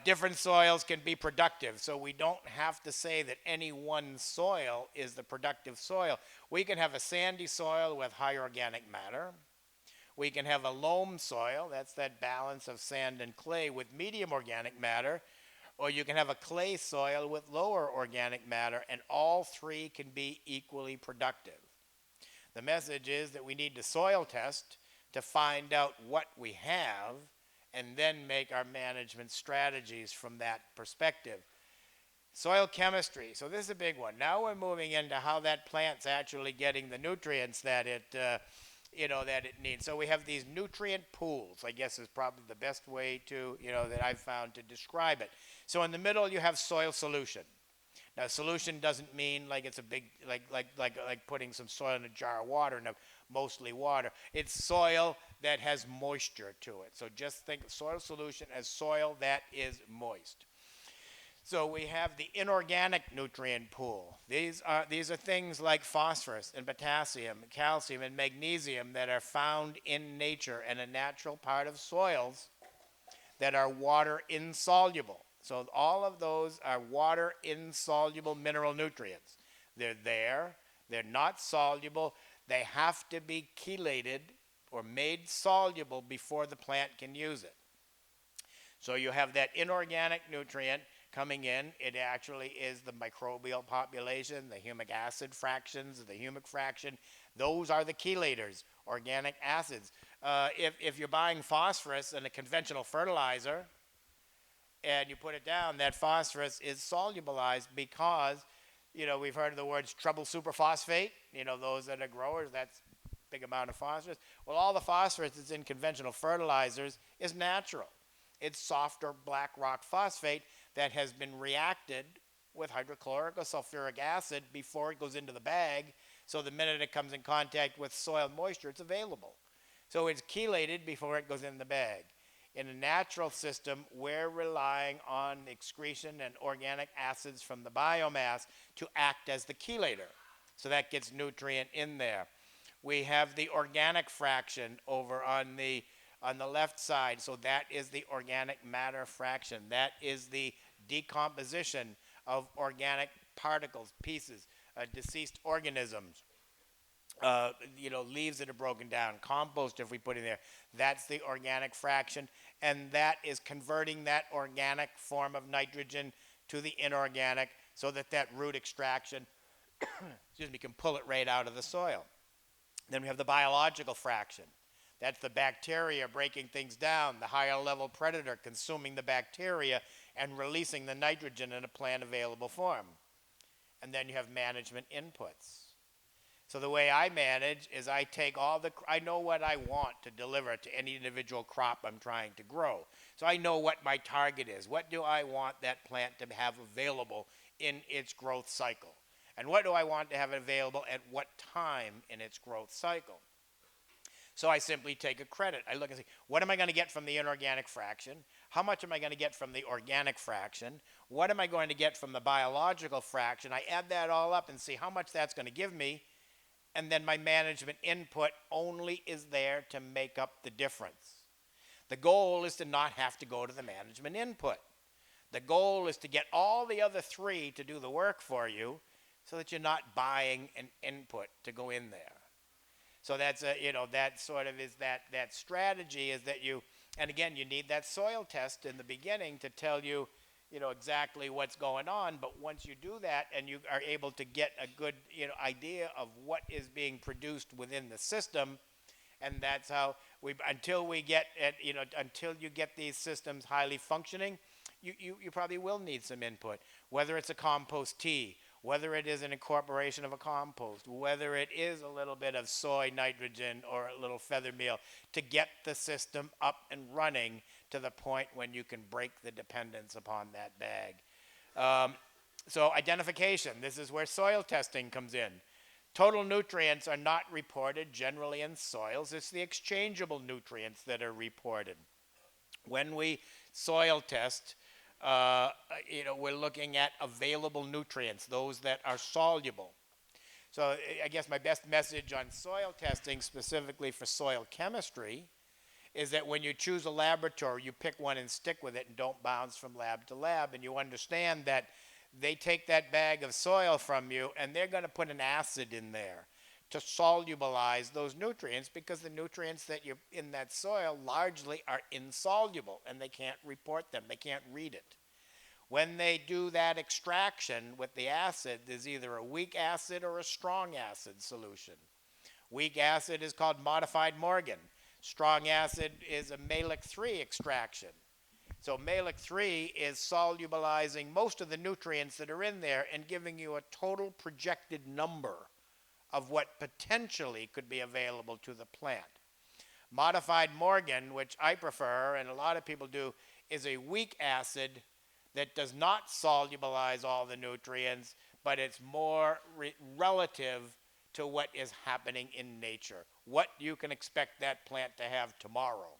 Different soils can be productive, so we don't have to say that any one soil is the productive soil. We can have a sandy soil with high organic matter. We can have a loam soil, that's that balance of sand and clay, with medium organic matter, or you can have a clay soil with lower organic matter, and all 3 can be equally productive. The message is that we need to soil test to find out what we have, and then make our management strategies from that perspective. Soil chemistry, so this is a big one. Now we're moving into how that plant's actually getting the nutrients that it that it needs. So we have these nutrient pools, I guess is probably the best way to, that I've found to describe it. So in the middle you have soil solution. Now solution doesn't mean like it's a big, like putting some soil in a jar of water and mostly water. It's soil that has moisture to it. So just think of soil solution as soil that is moist. So we have the inorganic nutrient pool. These are things like phosphorus and potassium, calcium and magnesium that are found in nature and a natural part of soils that are water insoluble. So all of those are water insoluble mineral nutrients. They're there, they're not soluble, they have to be chelated or made soluble before the plant can use it. So you have that inorganic nutrient coming in. It actually is the microbial population, the humic acid fractions, the humic fraction. Those are the chelators, organic acids. If you're buying phosphorus in a conventional fertilizer and you put it down, that phosphorus is solubilized because, we've heard of the words treble superphosphate. Those that are growers, that's big amount of phosphorus. Well, all the phosphorus that's in conventional fertilizers is natural. It's softer black rock phosphate that has been reacted with hydrochloric or sulfuric acid before it goes into the bag, so the minute it comes in contact with soil moisture, it's available. So it's chelated before it goes in the bag. In a natural system, we're relying on excretion and organic acids from the biomass to act as the chelator. So that gets nutrient in there. We have the organic fraction over on the left side. So that is the organic matter fraction. That is the decomposition of organic particles, pieces, deceased organisms. Leaves that are broken down, compost if we put in there. That's the organic fraction, and that is converting that organic form of nitrogen to the inorganic so that that root extraction, can pull it right out of the soil. Then we have the biological fraction. That's the bacteria breaking things down, the higher level predator consuming the bacteria and releasing the nitrogen in a plant available form. And then you have management inputs. So the way I manage is I take I know what I want to deliver to any individual crop I'm trying to grow. So I know what my target is. What do I want that plant to have available in its growth cycle? And what do I want to have available at what time in its growth cycle? So I simply take a credit. I look and say, what am I going to get from the inorganic fraction? How much am I going to get from the organic fraction? What am I going to get from the biological fraction? I add that all up and see how much that's going to give me. And then my management input only is there to make up the difference. The goal is to not have to go to the management input. The goal is to get all the other three to do the work for you so that you're not buying an input to go in there. So that's that sort of is that strategy is that and again, you need that soil test in the beginning to tell you, exactly what's going on. But once you do that and you are able to get a good, idea of what is being produced within the system, and that's how until you get these systems highly functioning, you probably will need some input, whether it's a compost tea, whether it is an incorporation of a compost, whether it is a little bit of soy nitrogen or a little feather meal to get the system up and running to the point when you can break the dependence upon that bag. So identification, this is where soil testing comes in. Total nutrients are not reported generally in soils. It's the exchangeable nutrients that are reported. When we soil test, we're looking at available nutrients, those that are soluble. So I guess my best message on soil testing, specifically for soil chemistry, is that when you choose a laboratory, you pick one and stick with it and don't bounce from lab to lab. And you understand that they take that bag of soil from you and they're going to put an acid in there to solubilize those nutrients, because the nutrients that you're in that soil largely are insoluble and they can't report them, they can't read it. When they do that extraction with the acid, there's either a weak acid or a strong acid solution. Weak acid is called modified Morgan. Strong acid is a malic 3 extraction. So malic 3 is solubilizing most of the nutrients that are in there and giving you a total projected number of what potentially could be available to the plant. Modified Morgan, which I prefer and a lot of people do, is a weak acid that does not solubilize all the nutrients, but it's more relative to what is happening in nature, what you can expect that plant to have tomorrow,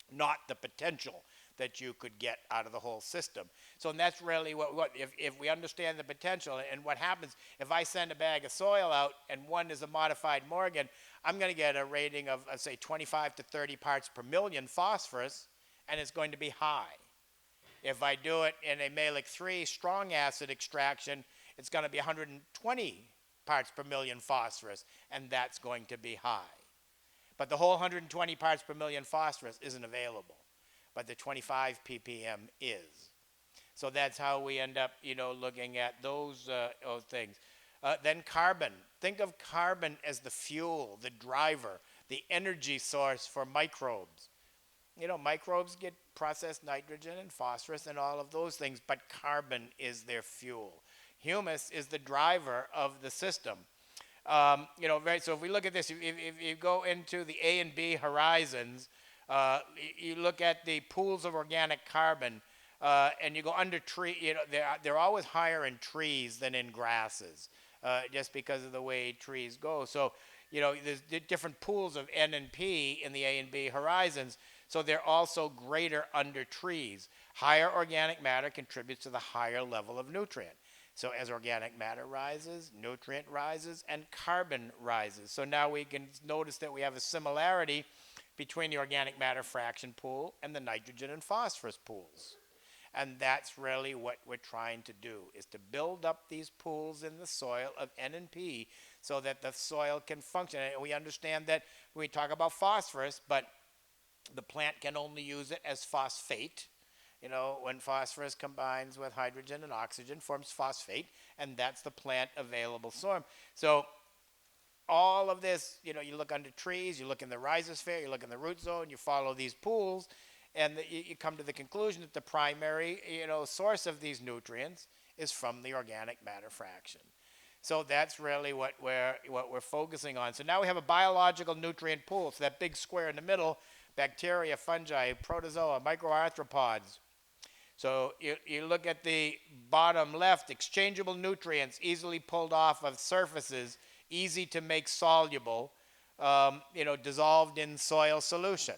not the potential that you could get out of the whole system. So and that's really what if we understand the potential, and what happens if I send a bag of soil out and one is a modified Morgan, I'm going to get a rating of, say, 25 to 30 parts per million phosphorus, and it's going to be high. If I do it in a malic 3 strong acid extraction, it's going to be 120 parts per million phosphorus, and that's going to be high. But the whole 120 parts per million phosphorus isn't available, but the 25 ppm is. So that's how we end up, looking at those things. Then carbon. Think of carbon as the fuel, the driver, the energy source for microbes. Microbes get processed nitrogen and phosphorus and all of those things, but carbon is their fuel. Humus is the driver of the system. So if we look at this, if you go into the A and B horizons, you look at the pools of organic carbon, and you go under tree, they're always higher in trees than in grasses, just because of the way trees go. So, there's different pools of N and P in the A and B horizons, so they're also greater under trees. Higher organic matter contributes to the higher level of nutrient. So as organic matter rises, nutrient rises, and carbon rises. So now we can notice that we have a similarity between the organic matter fraction pool and the nitrogen and phosphorus pools. And that's really what we're trying to do, is to build up these pools in the soil of N and P so that the soil can function. And we understand that when we talk about phosphorus, but the plant can only use it as phosphate. When phosphorus combines with hydrogen and oxygen, forms phosphate, and that's the plant available soil. So all of this, you look under trees, you look in the rhizosphere, you look in the root zone, you follow these pools, and you come to the conclusion that the primary, source of these nutrients is from the organic matter fraction. So that's really what we're focusing on. So now we have a biological nutrient pool. So that big square in the middle, bacteria, fungi, protozoa, microarthropods. So you look at the bottom left, exchangeable nutrients easily pulled off of surfaces, easy to make soluble, dissolved in soil solution.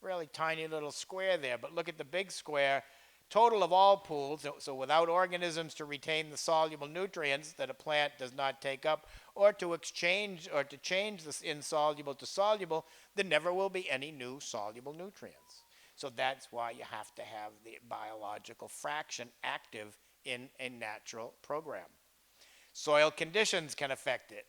Really tiny little square there, but look at the big square. Total of all pools, so without organisms to retain the soluble nutrients that a plant does not take up, or to exchange or to change this insoluble to soluble, there never will be any new soluble nutrients. So that's why you have to have the biological fraction active in a natural program. Soil conditions can affect it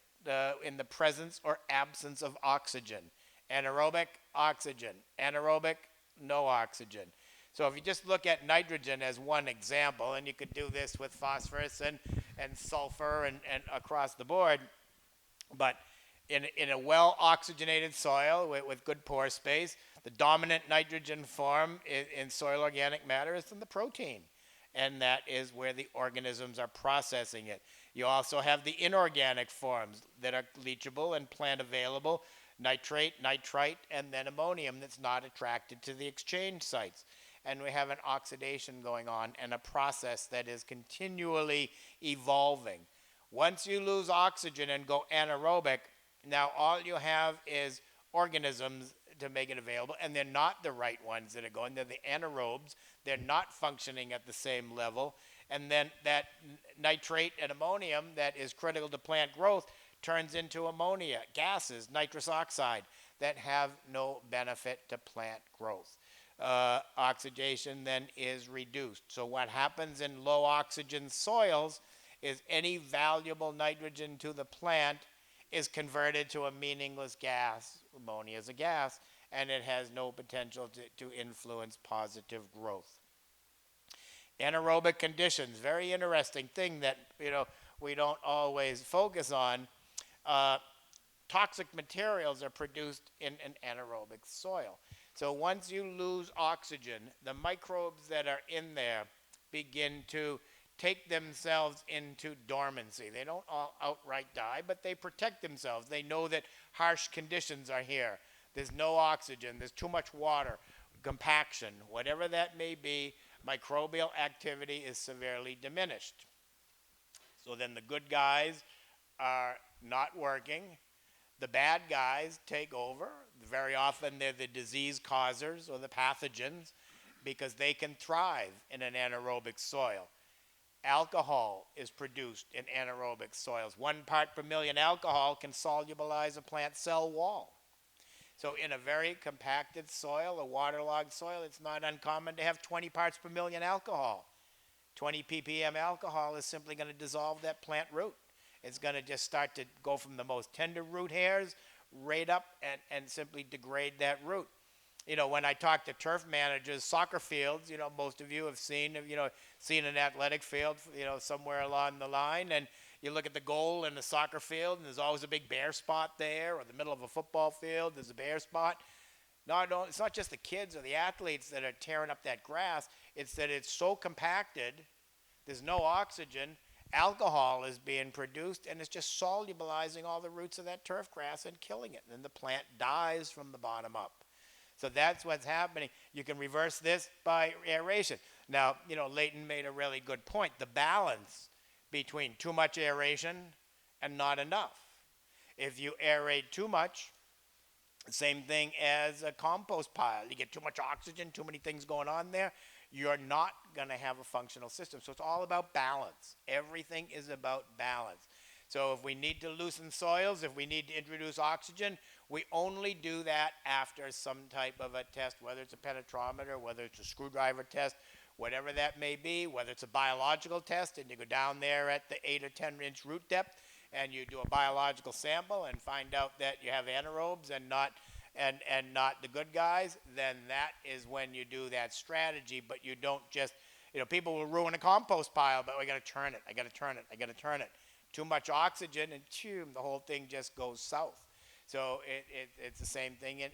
in the presence or absence of oxygen. Anaerobic, oxygen. Anaerobic, no oxygen. So if you just look at nitrogen as one example, and you could do this with phosphorus and sulfur and across the board, but in a well-oxygenated soil with good pore space, the dominant nitrogen form in soil organic matter is from the protein, and that is where the organisms are processing it. You also have the inorganic forms that are leachable and plant available, nitrate, nitrite, and then ammonium that's not attracted to the exchange sites. And we have an oxidation going on and a process that is continually evolving. Once you lose oxygen and go anaerobic, now all you have is organisms to make it available, and they're not the right ones that are going. They're the anaerobes. They're not functioning at the same level. And then that nitrate and ammonium that is critical to plant growth turns into ammonia, gases, nitrous oxide, that have no benefit to plant growth. Oxidation then is reduced. So what happens in low oxygen soils is any valuable nitrogen to the plant is converted to a meaningless gas. Ammonia is a gas, and it has no potential to influence positive growth. Anaerobic conditions, very interesting thing that we don't always focus on. Toxic materials are produced in an anaerobic soil. So once you lose oxygen, the microbes that are in there begin to take themselves into dormancy. They don't all outright die, but they protect themselves. They know that harsh conditions are here. There's no oxygen, there's too much water, compaction, whatever that may be, microbial activity is severely diminished. So then the good guys are not working. The bad guys take over. Very often they're the disease causers or the pathogens because they can thrive in an anaerobic soil. Alcohol is produced in anaerobic soils. 1 part per million alcohol can solubilize a plant cell wall. So in a very compacted soil, a waterlogged soil, it's not uncommon to have 20 parts per million alcohol. 20 ppm alcohol is simply going to dissolve that plant root. It's going to just start to go from the most tender root hairs right up and simply degrade that root. When I talk to turf managers, soccer fields, most of you have seen an athletic field, somewhere along the line, and you look at the goal in the soccer field, and there's always a big bare spot there, or the middle of a football field, there's a bare spot. No, it's not just the kids or the athletes that are tearing up that grass. It's that it's so compacted, there's no oxygen, alcohol is being produced and it's just solubilizing all the roots of that turf grass and killing it. And then the plant dies from the bottom up. So that's what's happening. You can reverse this by aeration. Now, Leighton made a really good point. The balance between too much aeration and not enough. If you aerate too much, same thing as a compost pile. You get too much oxygen, too many things going on there, you're not going to have a functional system. So it's all about balance. Everything is about balance. So if we need to loosen soils, if we need to introduce oxygen, we only do that after some type of a test, whether it's a penetrometer, whether it's a screwdriver test, whatever that may be, whether it's a biological test, and you go down there at the 8 or 10-inch root depth, and you do a biological sample and find out that you have anaerobes and not the good guys, then that is when you do that strategy. But you don't just, people will ruin a compost pile, but I got to turn it, I got to turn it, I got to turn it. Too much oxygen, and the whole thing just goes south. So it's the same thing in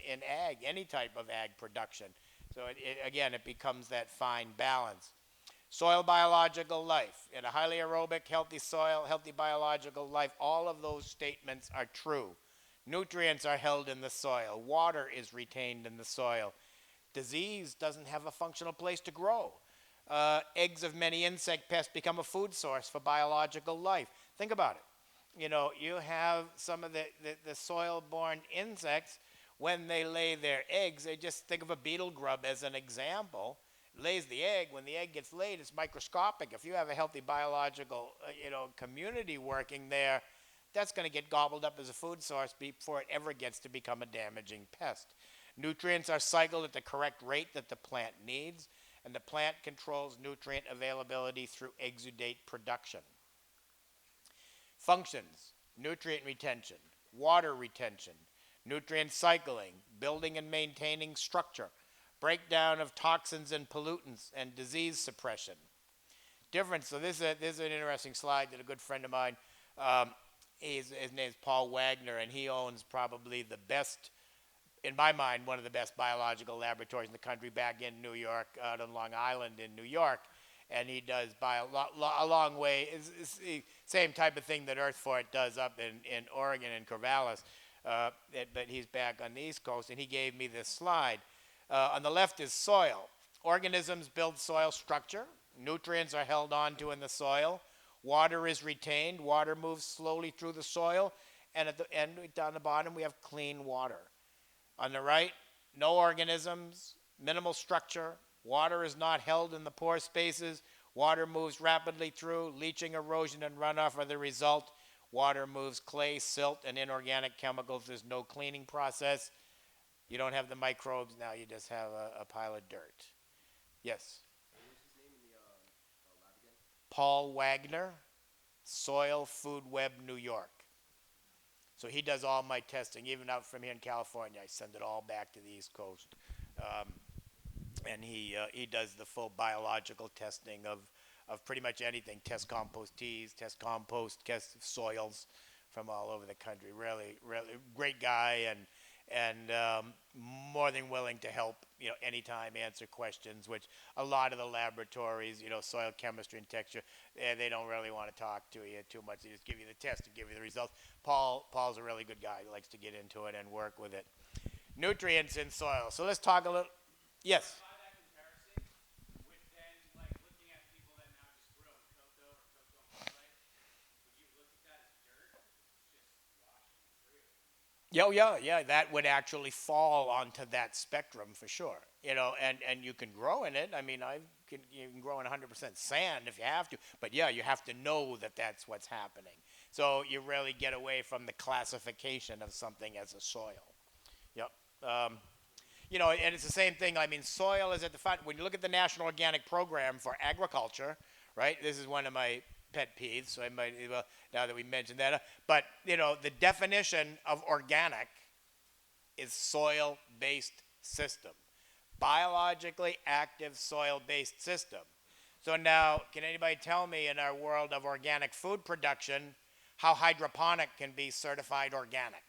ag, any type of ag production. So again, it becomes that fine balance. Soil biological life. In a highly aerobic, healthy soil, healthy biological life, all of those statements are true. Nutrients are held in the soil. Water is retained in the soil. Disease doesn't have a functional place to grow. Eggs of many insect pests become a food source for biological life. Think about it. You have some of the soil-borne insects, when they lay their eggs, they just think of a beetle grub as an example. Lays the egg. When the egg gets laid, it's microscopic. If you have a healthy biological, community working there, that's going to get gobbled up as a food source before it ever gets to become a damaging pest. Nutrients are cycled at the correct rate that the plant needs, and the plant controls nutrient availability through exudate production. Functions: nutrient retention, water retention, nutrient cycling, building and maintaining structure, breakdown of toxins and pollutants, and disease suppression. Difference. So this is an interesting slide that a good friend of mine, his name is Paul Wagner, and he owns probably the best, in my mind, one of the best biological laboratories in the country back in New York, out on Long Island in New York. And he does by a long way, it's the same type of thing that Earthfort does up in Oregon and Corvallis. But he's back on the East Coast, and he gave me this slide. On the left is soil. Organisms build soil structure. Nutrients are held onto in the soil. Water is retained. Water moves slowly through the soil. And at the end, down the bottom, we have clean water. On the right, no organisms, minimal structure. Water is not held in the pore spaces. Water moves rapidly through. Leaching, erosion, and runoff are the result. Water moves clay, silt, and inorganic chemicals. There's no cleaning process. You don't have the microbes. Now you just have a pile of dirt. Yes? What was his name in the lab again? Paul Wagner, Soil Food Web, New York. So he does all my testing, even out from here in California. I send it all back to the East Coast. And he does the full biological testing of pretty much anything. Test compost teas, test compost, test soils from all over the country. Really, really great guy, and more than willing to help, anytime, answer questions, which a lot of the laboratories, soil chemistry and texture, they don't really want to talk to you too much. They just give you the test and give you the results. Paul's a really good guy. He likes to get into it and work with it. Nutrients in soil. So let's talk a little. Yes. Yeah, that would actually fall onto that spectrum for sure. And you can grow in it. I mean, you can grow in 100% sand if you have to, but yeah, you have to know that that's what's happening. So you really get away from the classification of something as a soil. Yep. And it's the same thing. I mean, soil is at the front. When you look at the National Organic Program for Agriculture, right? This is one of my pet peeves, so I might, well, now that we mentioned that. But, the definition of organic is soil-based system. Biologically active soil-based system. So now, can anybody tell me in our world of organic food production how hydroponic can be certified organic?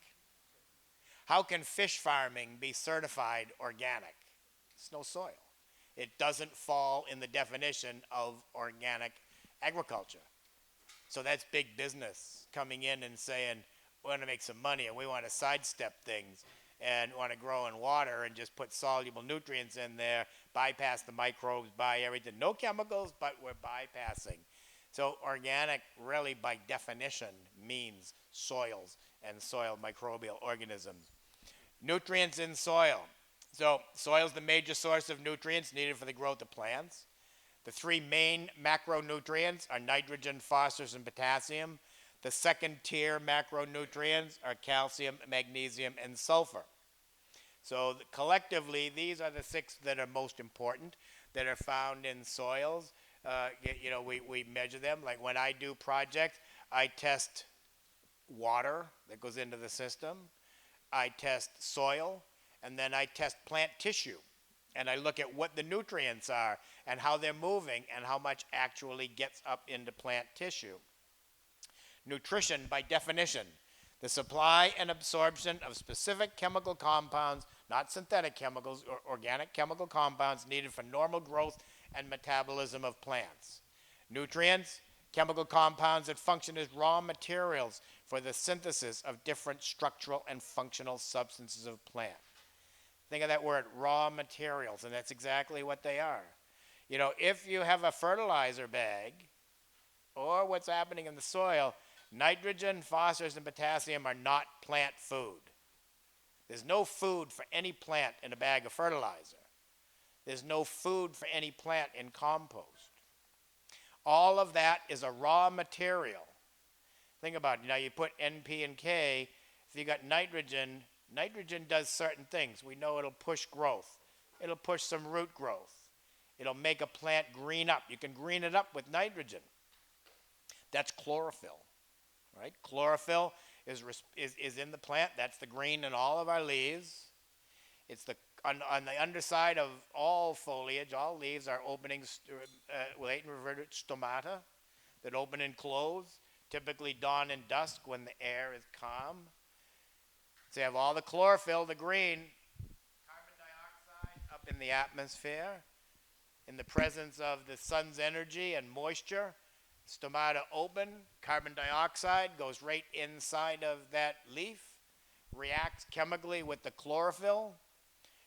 How can fish farming be certified organic? It's no soil. It doesn't fall in the definition of organic agriculture. So that's big business coming in and saying, we want to make some money and we want to sidestep things and want to grow in water and just put soluble nutrients in there, bypass the microbes, buy everything. No chemicals, but we're bypassing. So organic really by definition means soils and soil microbial organisms. Nutrients in soil. So soil is the major source of nutrients needed for the growth of plants. The three main macronutrients are nitrogen, phosphorus, and potassium. The second tier macronutrients are calcium, magnesium, and sulfur. So collectively, these are the six that are most important that are found in soils. We measure them. Like when I do projects, I test water that goes into the system. I test soil, and then I test plant tissue. And I look at what the nutrients are and how they're moving and how much actually gets up into plant tissue. Nutrition, by definition, the supply and absorption of specific chemical compounds, not synthetic chemicals, or organic chemical compounds needed for normal growth and metabolism of plants. Nutrients, chemical compounds that function as raw materials for the synthesis of different structural and functional substances of plant. Think of that word, raw materials, and that's exactly what they are. You know, if you have a fertilizer bag, or what's happening in the soil, nitrogen, phosphorus, and potassium are not plant food. There's no food for any plant in a bag of fertilizer. There's no food for any plant in compost. All of that is a raw material. Think about it. Now you put N, P, and K. If you got nitrogen, nitrogen does certain things. We know it'll push growth. It'll push some root growth. It'll make a plant green up. You can green it up with nitrogen. That's chlorophyll, right? Chlorophyll is in the plant. That's the green in all of our leaves. It's on the underside of all foliage, all leaves are openings, latent reverted stomata that open and close, typically dawn and dusk when the air is calm. So you have all the chlorophyll, the green, carbon dioxide up in the atmosphere, in the presence of the sun's energy and moisture. Stomata open, carbon dioxide goes right inside of that leaf, reacts chemically with the chlorophyll.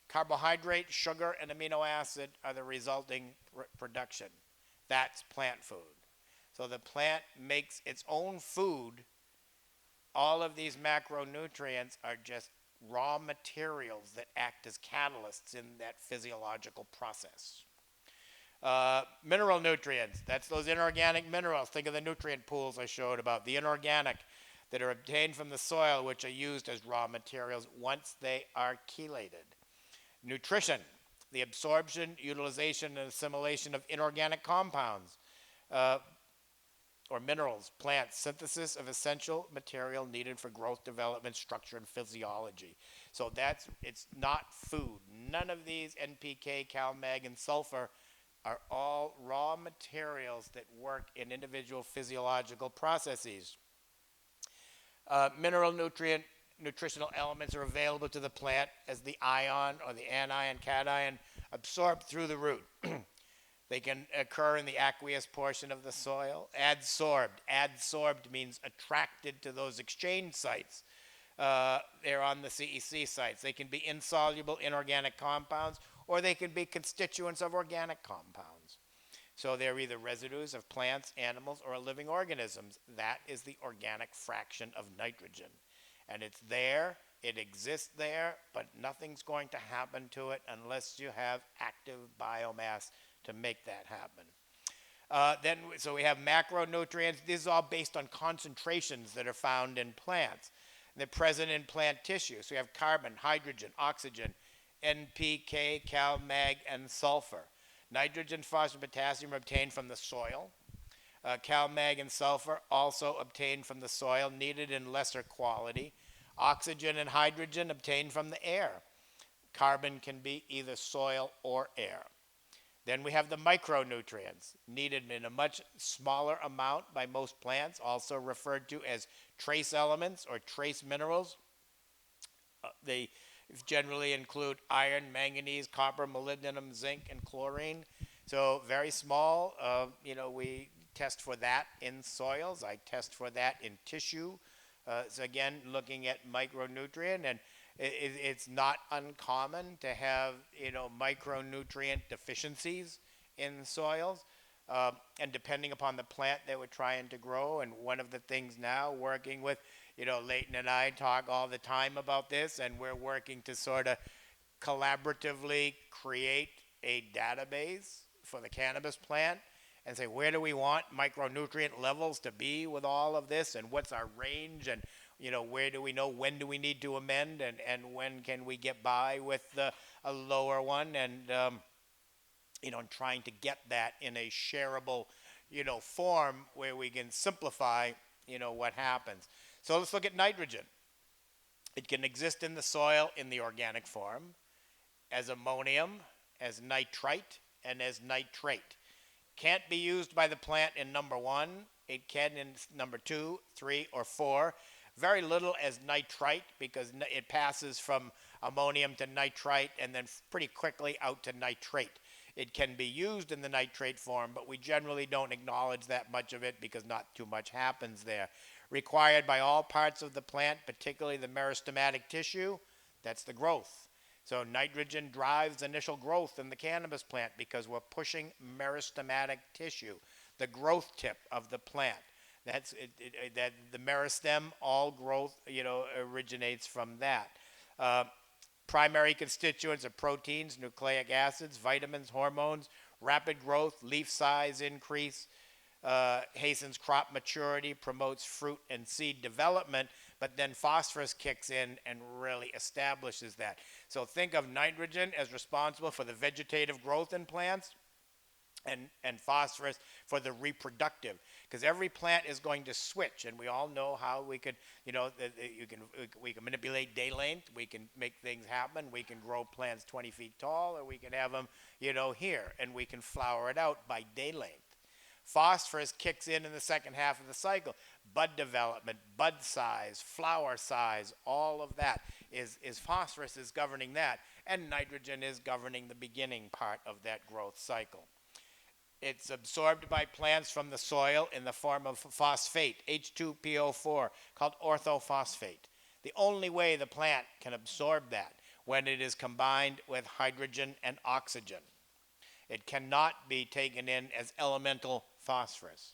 Carbohydrate, sugar, and amino acid are the resulting production. That's plant food. So the plant makes its own food. All of these macronutrients are just raw materials that act as catalysts in that physiological process. Mineral nutrients, that's those inorganic minerals. Think of the nutrient pools I showed about, the inorganic that are obtained from the soil, which are used as raw materials once they are chelated. Nutrition, the absorption, utilization, and assimilation of inorganic compounds or minerals, plants, synthesis of essential material needed for growth, development, structure, and physiology. So it's not food. None of these NPK, Cal, Mag, and sulfur are all raw materials that work in individual physiological processes. Mineral nutritional elements are available to the plant as the ion or the anion, cation, absorbed through the root. They can occur in the aqueous portion of the soil. Adsorbed. Adsorbed means attracted to those exchange sites. They're on the CEC sites. They can be insoluble inorganic compounds, or they can be constituents of organic compounds. So they're either residues of plants, animals, or living organisms. That is the organic fraction of nitrogen. And it's there, it exists there, but nothing's going to happen to it unless you have active biomass to make that happen. So we have macronutrients. These are all based on concentrations that are found in plants. They're present in plant tissue. So we have carbon, hydrogen, oxygen, NPK, Cal, Mag, and sulfur. Nitrogen, phosphorus, and potassium are obtained from the soil. Cal, Mag, and sulfur also obtained from the soil, needed in lesser quality. Oxygen and hydrogen obtained from the air. Carbon can be either soil or air. Then we have the micronutrients, needed in a much smaller amount by most plants, also referred to as trace elements or trace minerals. They generally include iron, manganese, copper, molybdenum, zinc, and chlorine. So very small. We test for that in soils. I test for that in tissue. So again, looking at micronutrient, and it's not uncommon to have, micronutrient deficiencies in soils. And depending upon the plant that we're trying to grow, and one of the things now working with, Leighton and I talk all the time about this, and we're working to sort of collaboratively create a database for the cannabis plant and say, where do we want micronutrient levels to be with all of this, and what's our range, and where do we know, when do we need to amend, and when can we get by with a lower one, and and trying to get that in a shareable form where we can simplify what happens. So let's look at nitrogen. It can exist in the soil in the organic form as ammonium, as nitrite, and as nitrate. Can't be used by the plant in number 1. It can in number 2, 3, or 4. Very little as nitrite, because it passes from ammonium to nitrite and then pretty quickly out to nitrate. It can be used in the nitrate form, but we generally don't acknowledge that much of it because not too much happens there. Required by all parts of the plant, particularly the meristematic tissue, that's the growth. So nitrogen drives initial growth in the cannabis plant because we're pushing meristematic tissue, the growth tip of the plant. That's that the meristem, all growth, originates from that. Primary constituents are proteins, nucleic acids, vitamins, hormones, rapid growth, leaf size increase, hastens crop maturity, promotes fruit and seed development, but then phosphorus kicks in and really establishes that. So think of nitrogen as responsible for the vegetative growth in plants, and phosphorus for the reproductive, because every plant is going to switch, and we all know how we could, we can manipulate day length, we can make things happen, we can grow plants 20 feet tall, or we can have them, here, and we can flower it out by day length. Phosphorus kicks in the second half of the cycle. Bud development, bud size, flower size, all of that is phosphorus is governing that, and nitrogen is governing the beginning part of that growth cycle. It's absorbed by plants from the soil in the form of phosphate, H2PO4, called orthophosphate. The only way the plant can absorb that when it is combined with hydrogen and oxygen. It cannot be taken in as elemental phosphorus.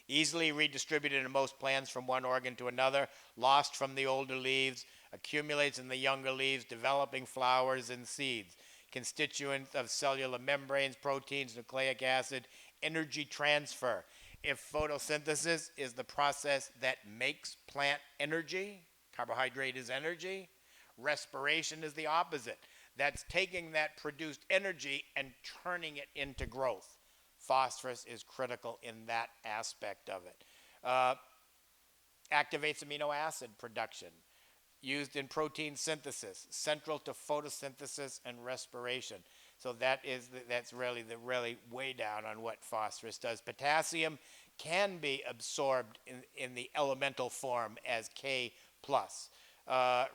Easily redistributed in most plants from one organ to another, lost from the older leaves, accumulates in the younger leaves, developing flowers and seeds. Constituents of cellular membranes, proteins, nucleic acid, energy transfer. If photosynthesis is the process that makes plant energy, carbohydrate is energy, respiration is the opposite. That's taking that produced energy and turning it into growth. Phosphorus is critical in that aspect of it. Activates amino acid production. Used in protein synthesis, central to photosynthesis and respiration. So that's really way down on what phosphorus does. Potassium can be absorbed in the elemental form as K+.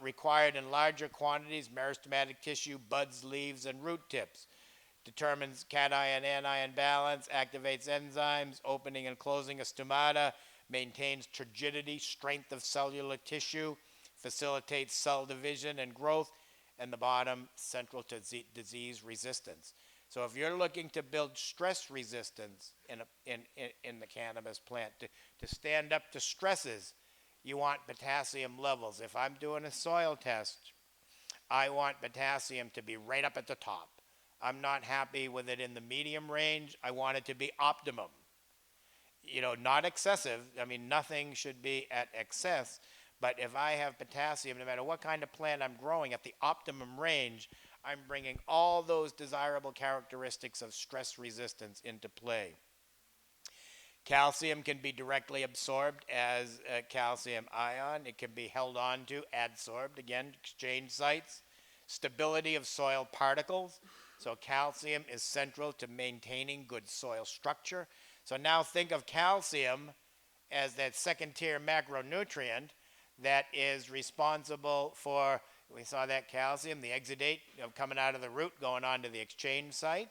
Required in larger quantities, meristematic tissue, buds, leaves, and root tips. Determines cation-anion balance, activates enzymes, opening and closing of stomata, maintains turgidity, strength of cellular tissue, facilitates cell division and growth, and the bottom, central to disease resistance. So if you're looking to build stress resistance in the cannabis plant, to stand up to stresses, you want potassium levels. If I'm doing a soil test, I want potassium to be right up at the top. I'm not happy with it in the medium range. I want it to be optimum. Not excessive. I mean, nothing should be at excess. But if I have potassium, no matter what kind of plant I'm growing, at the optimum range, I'm bringing all those desirable characteristics of stress resistance into play. Calcium can be directly absorbed as a calcium ion. It can be held on to, adsorbed, again, exchange sites. Stability of soil particles. So calcium is central to maintaining good soil structure. So now think of calcium as that second-tier macronutrient that is responsible for, we saw that calcium, the exudate coming out of the root, going on to the exchange site,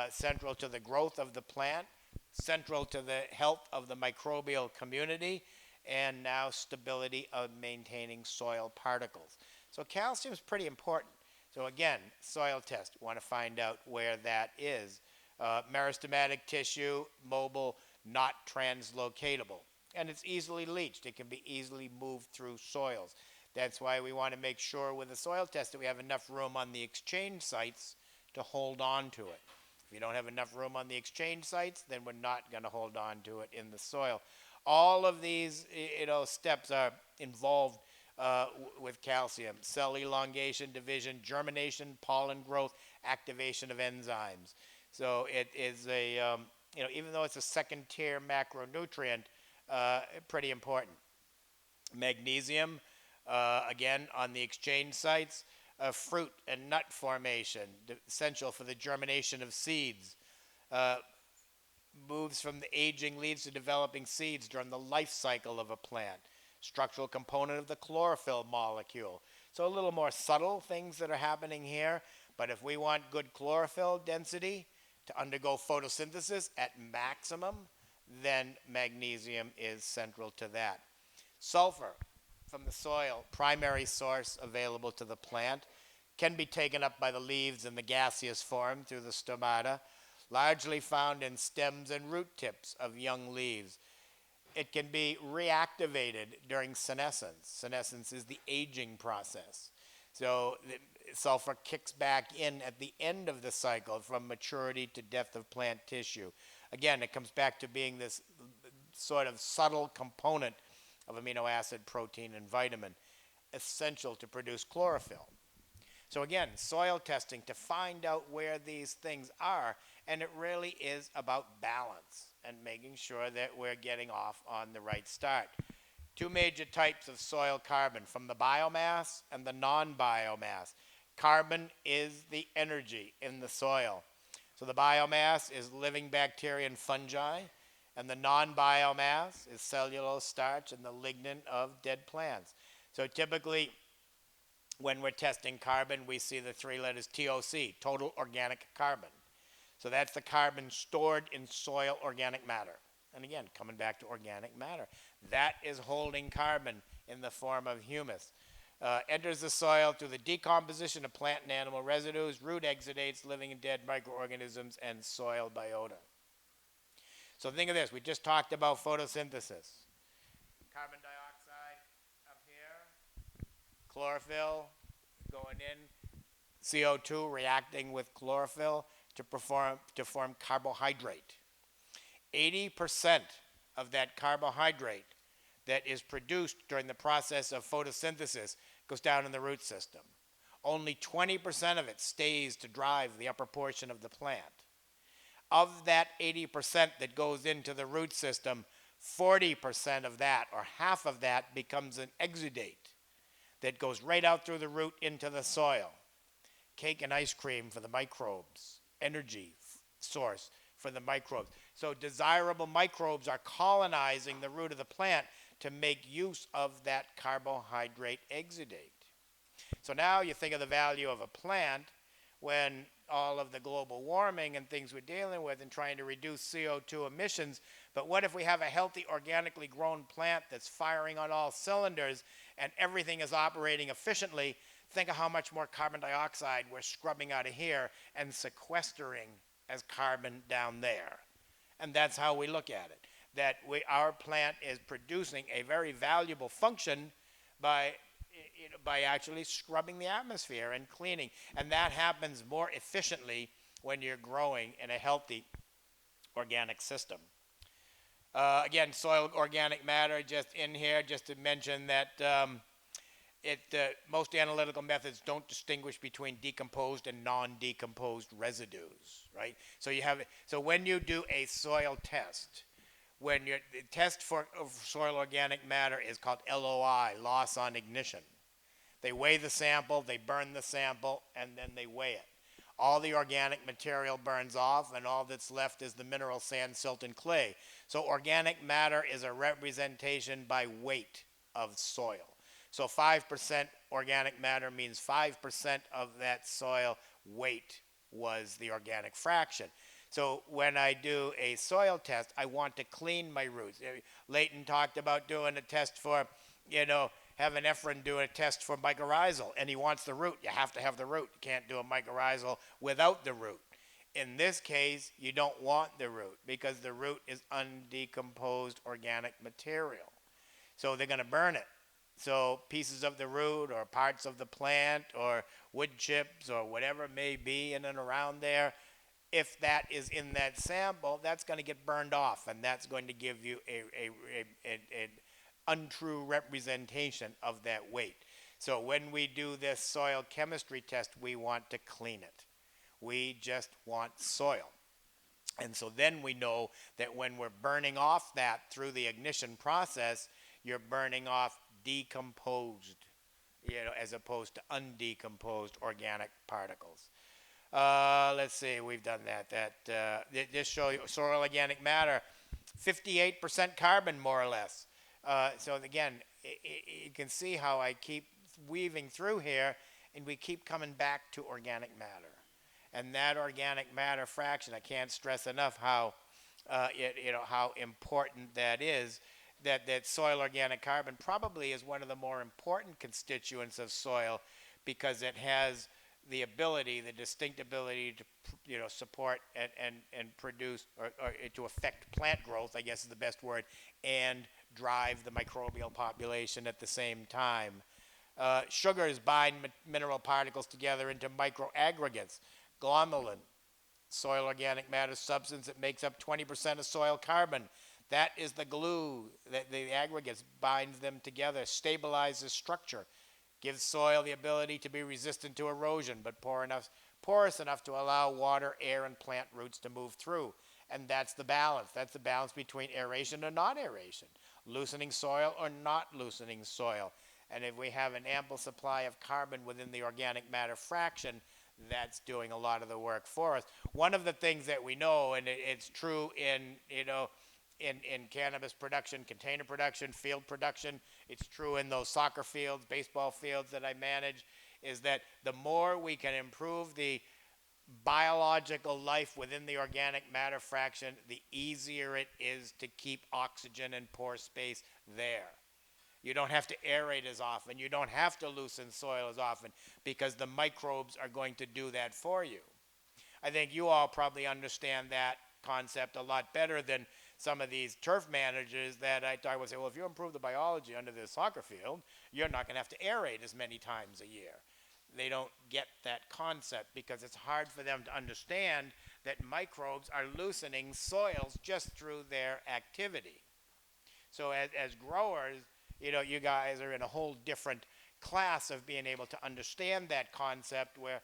central to the growth of the plant. central to the health of the microbial community, and now stability of maintaining soil particles. So calcium is pretty important. So again, soil test, want to find out where that is. Meristematic tissue, mobile, not translocatable. And it's easily leached. It can be easily moved through soils. That's why we want to make sure with a soil test that we have enough room on the exchange sites to hold on to it. If you don't have enough room on the exchange sites, then we're not going to hold on to it in the soil. All of these, steps are involved with calcium: cell elongation, division, germination, pollen growth, activation of enzymes. So it is even though it's a second-tier macronutrient, pretty important. Magnesium, again, on the exchange sites, fruit and nut formation, essential for the germination of seeds. Moves from the aging leaves to developing seeds during the life cycle of a plant. Structural component of the chlorophyll molecule. So a little more subtle things that are happening here, but if we want good chlorophyll density to undergo photosynthesis at maximum, then magnesium is central to that. Sulfur from the soil, primary source available to the plant, can be taken up by the leaves in the gaseous form through the stomata, largely found in stems and root tips of young leaves. It can be reactivated during senescence. Senescence is the aging process. So sulfur kicks back in at the end of the cycle from maturity to death of plant tissue. Again, it comes back to being this sort of subtle component of amino acid, protein, and vitamin, essential to produce chlorophyll. So again, soil testing to find out where these things are, and it really is about balance and making sure that we're getting off on the right start. Two major types of soil carbon, from the biomass and the non-biomass. Carbon is the energy in the soil. So the biomass is living bacteria and fungi, and the non-biomass is cellulose starch and the lignin of dead plants. So typically, when we're testing carbon, we see the three letters TOC, total organic carbon. So that's the carbon stored in soil organic matter. And again, coming back to organic matter, that is holding carbon in the form of humus. Enters the soil through the decomposition of plant and animal residues, root exudates, living and dead microorganisms, and soil biota. So think of this, we just talked about photosynthesis. Carbon dioxide up here, chlorophyll going in, CO2 reacting with chlorophyll to form carbohydrate. 80% of that carbohydrate that is produced during the process of photosynthesis goes down in the root system. Only 20% of it stays to drive the upper portion of the plant. Of that 80% that goes into the root system, 40% of that, or half of that, becomes an exudate that goes right out through the root into the soil. Cake and ice cream for the microbes, energy source for the microbes. So desirable microbes are colonizing the root of the plant to make use of that carbohydrate exudate. So now you think of the value of a plant when all of the global warming and things we're dealing with and trying to reduce CO2 emissions, but what if we have a healthy, organically grown plant that's firing on all cylinders and everything is operating efficiently? Think of how much more carbon dioxide we're scrubbing out of here and sequestering as carbon down there. And that's how we look at it, that our plant is producing a very valuable function by actually scrubbing the atmosphere and cleaning. And that happens more efficiently when you're growing in a healthy organic system. Again, soil organic matter, just in here, just to mention that most analytical methods don't distinguish between decomposed and non-decomposed residues, right? So when you do a soil test, the test for soil organic matter is called LOI, loss on ignition. They weigh the sample, they burn the sample, and then they weigh it. All the organic material burns off, and all that's left is the mineral sand, silt, and clay. So organic matter is a representation by weight of soil. So 5% organic matter means 5% of that soil weight was the organic fraction. So when I do a soil test, I want to clean my roots. Leighton talked about doing a test for, having Efren do a test for mycorrhizal, and he wants the root. You have to have the root. You can't do a mycorrhizal without the root. In this case, you don't want the root because the root is undecomposed organic material. So they're going to burn it. So pieces of the root or parts of the plant or wood chips or whatever it may be in and around there, if that is in that sample, that's going to get burned off, and that's going to give you an untrue representation of that weight. So when we do this soil chemistry test, we want to clean it. We just want soil. And so then we know that when we're burning off that through the ignition process, you're burning off decomposed, as opposed to undecomposed organic particles. Let's see, we've done that. This show you soil organic matter, 58% carbon more or less. So again, you can see how I keep weaving through here, and we keep coming back to organic matter. And that organic matter fraction, I can't stress enough how, how important that is. That soil organic carbon probably is one of the more important constituents of soil because it has the ability, the distinct ability to, support and produce or to affect plant growth, I guess is the best word, and drive the microbial population at the same time. Sugars bind mineral particles together into microaggregates. Glomalin, soil organic matter substance that makes up 20% of soil carbon. That is the glue that the aggregates binds them together, stabilizes structure, gives soil the ability to be resistant to erosion, but porous enough to allow water, air, and plant roots to move through. And that's the balance. That's the balance between aeration and not aeration, loosening soil or not loosening soil. And if we have an ample supply of carbon within the organic matter fraction, that's doing a lot of the work for us. One of the things that we know, and it's true in cannabis production, container production, field production, it's true in those soccer fields, baseball fields that I manage, is that the more we can improve the biological life within the organic matter fraction, the easier it is to keep oxygen and pore space there. You don't have to aerate as often. You don't have to loosen soil as often because the microbes are going to do that for you. I think you all probably understand that concept a lot better than some of these turf managers that I would say, well, if you improve the biology under the soccer field, you're not going to have to aerate as many times a year. They don't get that concept because it's hard for them to understand that microbes are loosening soils just through their activity. So as growers, you guys are in a whole different class of being able to understand that concept where,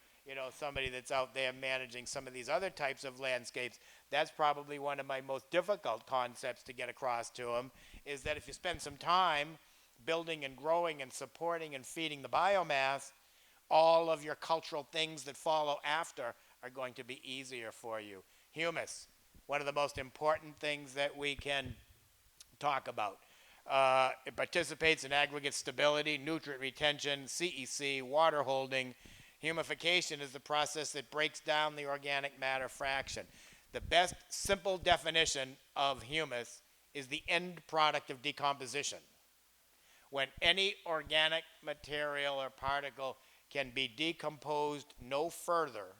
somebody that's out there managing some of these other types of landscapes, that's probably one of my most difficult concepts to get across to them, is that if you spend some time building and growing and supporting and feeding the biomass, all of your cultural things that follow after are going to be easier for you. Humus, one of the most important things that we can talk about. It participates in aggregate stability, nutrient retention, CEC, water holding. Humification is the process that breaks down the organic matter fraction. The best simple definition of humus is the end product of decomposition. When any organic material or particle can be decomposed no further,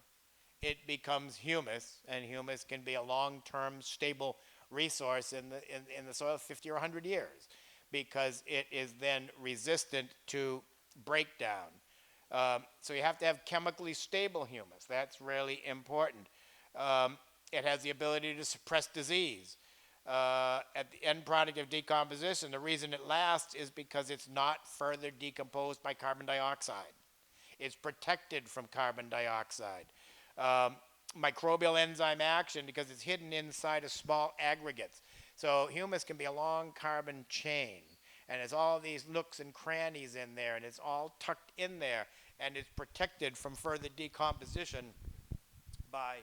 it becomes humus, and humus can be a long-term stable resource in the soil 50 or 100 years because it is then resistant to breakdown. So you have to have chemically stable humus. That's really important. It has the ability to suppress disease. At the end product of decomposition, the reason it lasts is because it's not further decomposed by carbon dioxide. It's protected from carbon dioxide. Microbial enzyme action because it's hidden inside of small aggregates. So humus can be a long carbon chain, and there's all these nooks and crannies in there, and it's all tucked in there, and it's protected from further decomposition by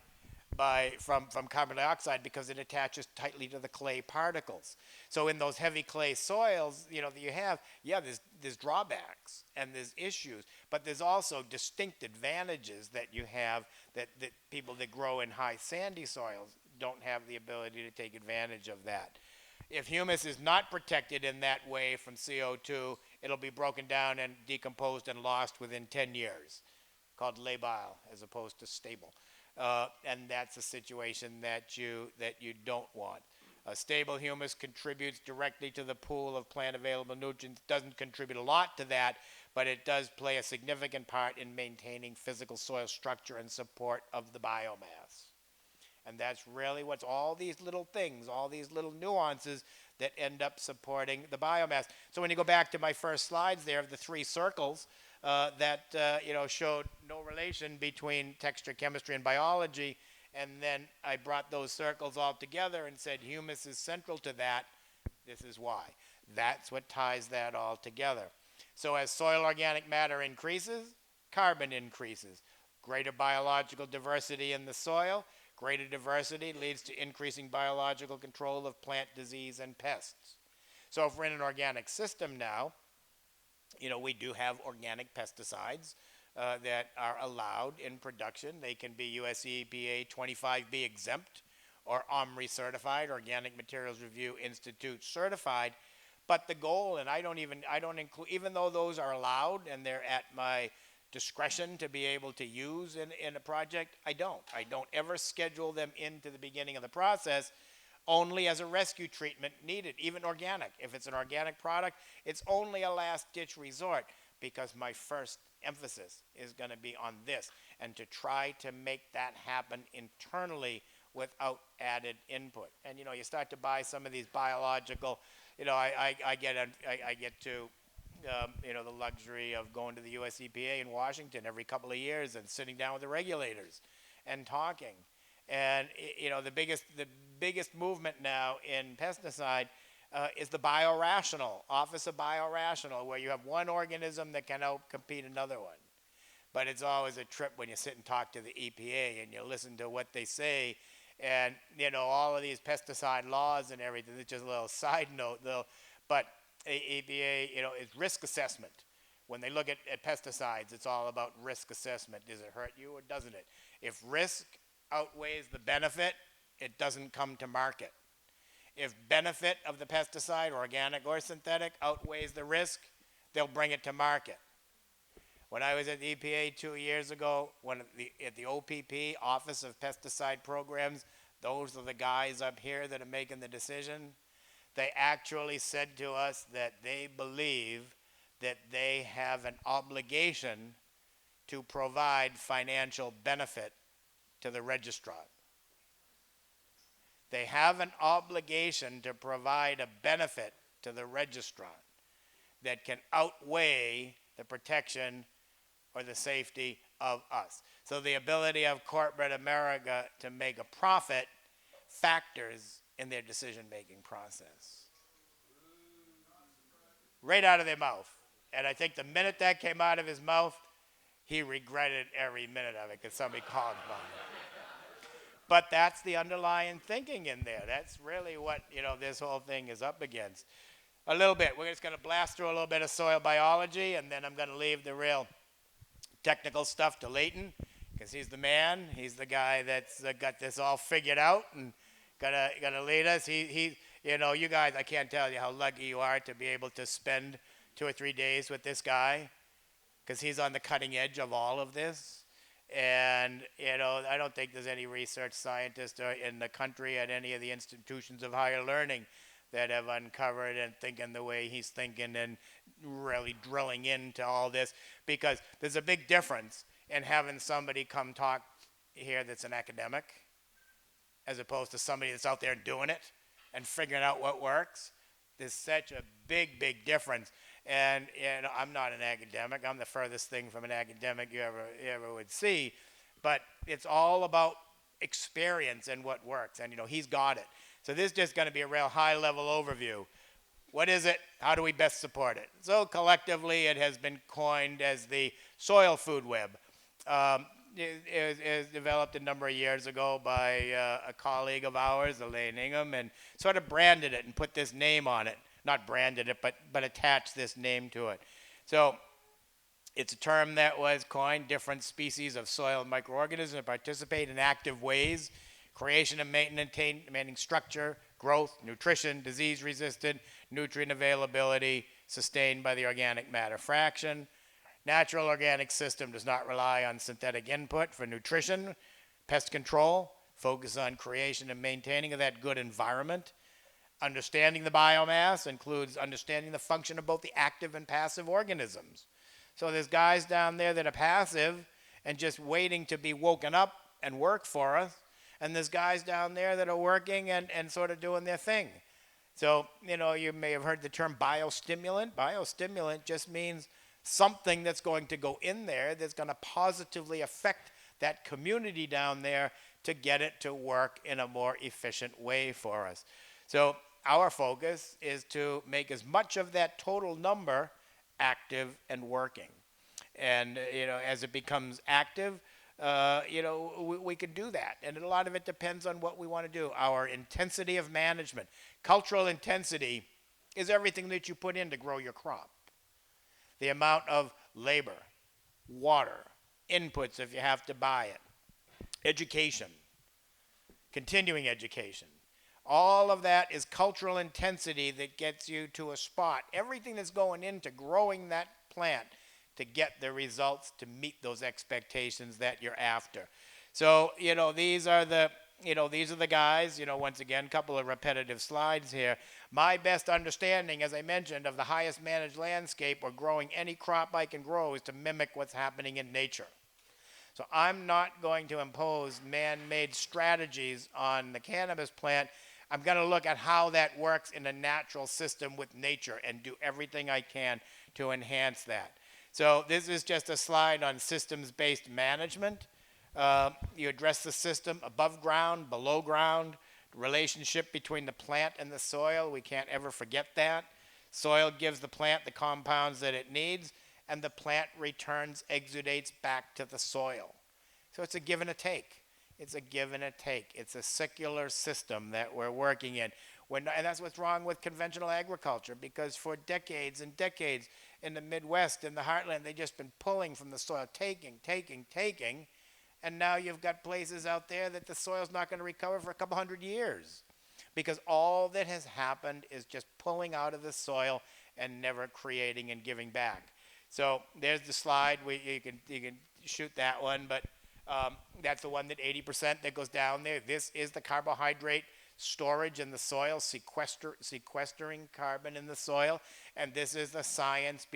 from carbon dioxide because it attaches tightly to the clay particles. So in those heavy clay soils, that you have, yeah, there's drawbacks and there's issues, but there's also distinct advantages that you have that people that grow in high sandy soils don't have the ability to take advantage of that. If humus is not protected in that way from CO2, it'll be broken down and decomposed and lost within 10 years, called labile as opposed to stable. And that's a situation that you don't want. A stable humus contributes directly to the pool of plant available nutrients, doesn't contribute a lot to that, but it does play a significant part in maintaining physical soil structure and support of the biomass. And that's really what's all these little things, all these little nuances that end up supporting the biomass. So when you go back to my first slides there of the three circles that showed no relation between texture, chemistry, and biology, and then I brought those circles all together and said humus is central to that. This is why. That's what ties that all together. So as soil organic matter increases, carbon increases. Greater biological diversity in the soil. Greater diversity leads to increasing biological control of plant disease and pests. So if we're in an organic system now, we do have organic pesticides that are allowed in production. They can be US EPA 25B exempt or OMRI certified, Organic Materials Review Institute certified. But the goal, and I don't include, even though those are allowed and they're at my discretion to be able to use in a project, I don't ever schedule them into the beginning of the process, only as a rescue treatment needed, even organic. If it's an organic product, it's only a last ditch resort because my first emphasis is going to be on this and to try to make that happen internally without added input. And you start to buy some of these biological, I get to the luxury of going to the US EPA in Washington every couple of years and sitting down with the regulators and talking. And the biggest movement now in pesticide is the biorational, Office of Biorational, where you have one organism that can outcompete another one. But it's always a trip when you sit and talk to the EPA and you listen to what they say. And, all of these pesticide laws and everything, it's just a little side note, though. But EPA, is risk assessment. When they look at pesticides, it's all about risk assessment. Does it hurt you or doesn't it? If risk outweighs the benefit, it doesn't come to market. If benefit of the pesticide, organic or synthetic, outweighs the risk, they'll bring it to market. When I was at the EPA 2 years ago, at the OPP, Office of Pesticide Programs, those are the guys up here that are making the decision. They actually said to us that they believe that they have an obligation to provide financial benefit to the registrant. They have an obligation to provide a benefit to the registrant that can outweigh the protection or the safety of us. So the ability of corporate America to make a profit factors in their decision-making process. Right out of their mouth. And I think the minute that came out of his mouth, he regretted every minute of it because somebody called him on it. But that's the underlying thinking in there. That's really what, this whole thing is up against. A little bit. We're just going to blast through a little bit of soil biology, and then I'm going to leave the real technical stuff to Leighton, because he's the man. He's the guy that's got this all figured out and gonna lead us. You guys, I can't tell you how lucky you are to be able to spend 2 or 3 days with this guy, because he's on the cutting edge of all of this. And, I don't think there's any research scientist in the country at any of the institutions of higher learning that have uncovered and thinking the way he's thinking and really drilling into all this, because there's a big difference in having somebody come talk here that's an academic as opposed to somebody that's out there doing it and figuring out what works. There's such a big difference. And I'm not an academic. I'm the furthest thing from an academic you ever would see. But it's all about experience and what works. And, he's got it. So this is just going to be a real high-level overview. What is it? How do we best support it? So collectively, it has been coined as the soil food web. is developed a number of years ago by a colleague of ours, Elaine Ingham, and sort of branded it and put this name on it. Not branded it, but attached this name to it. So it's a term that was coined. Different species of soil microorganisms participate in active ways, creation and maintaining structure, growth, nutrition, disease resistant, nutrient availability, sustained by the organic matter fraction. Natural organic system does not rely on synthetic input for nutrition, pest control, focus on creation and maintaining of that good environment. Understanding the biomass includes understanding the function of both the active and passive organisms. So there's guys down there that are passive and just waiting to be woken up and work for us. And there's guys down there that are working and sort of doing their thing. So, you may have heard the term biostimulant. Biostimulant just means something that's going to go in there that's going to positively affect that community down there to get it to work in a more efficient way for us. So our focus is to make as much of that total number active and working. And, as it becomes active, we can do that. And a lot of it depends on what we want to do. Our intensity of management. Cultural intensity is everything that you put in to grow your crop. The amount of labor, water, inputs if you have to buy it, education, continuing education. All of that is cultural intensity that gets you to a spot. Everything that's going into growing that plant to get the results to meet those expectations that you're after. So, these are the guys, once again, a couple of repetitive slides here. My best understanding, as I mentioned, of the highest managed landscape or growing any crop I can grow is to mimic what's happening in nature. So I'm not going to impose man-made strategies on the cannabis plant. I'm going to look at how that works in a natural system with nature and do everything I can to enhance that. So this is just a slide on systems-based management. You address the system above ground, below ground, relationship between the plant and the soil. We can't ever forget that. Soil gives the plant the compounds that it needs, and the plant returns exudates back to the soil. So it's a give and a take. It's a give and a take. It's a secular system that we're working in. And that's what's wrong with conventional agriculture, because for decades and decades in the Midwest, in the heartland, they've just been pulling from the soil, taking. And now you've got places out there that the soil's not going to recover for a couple hundred years, because all that has happened is just pulling out of the soil and never creating and giving back. So there's the slide. You can shoot that one, but that's the one that 80% that goes down there. This is the carbohydrate storage in the soil, sequestering carbon in the soil, and this is the science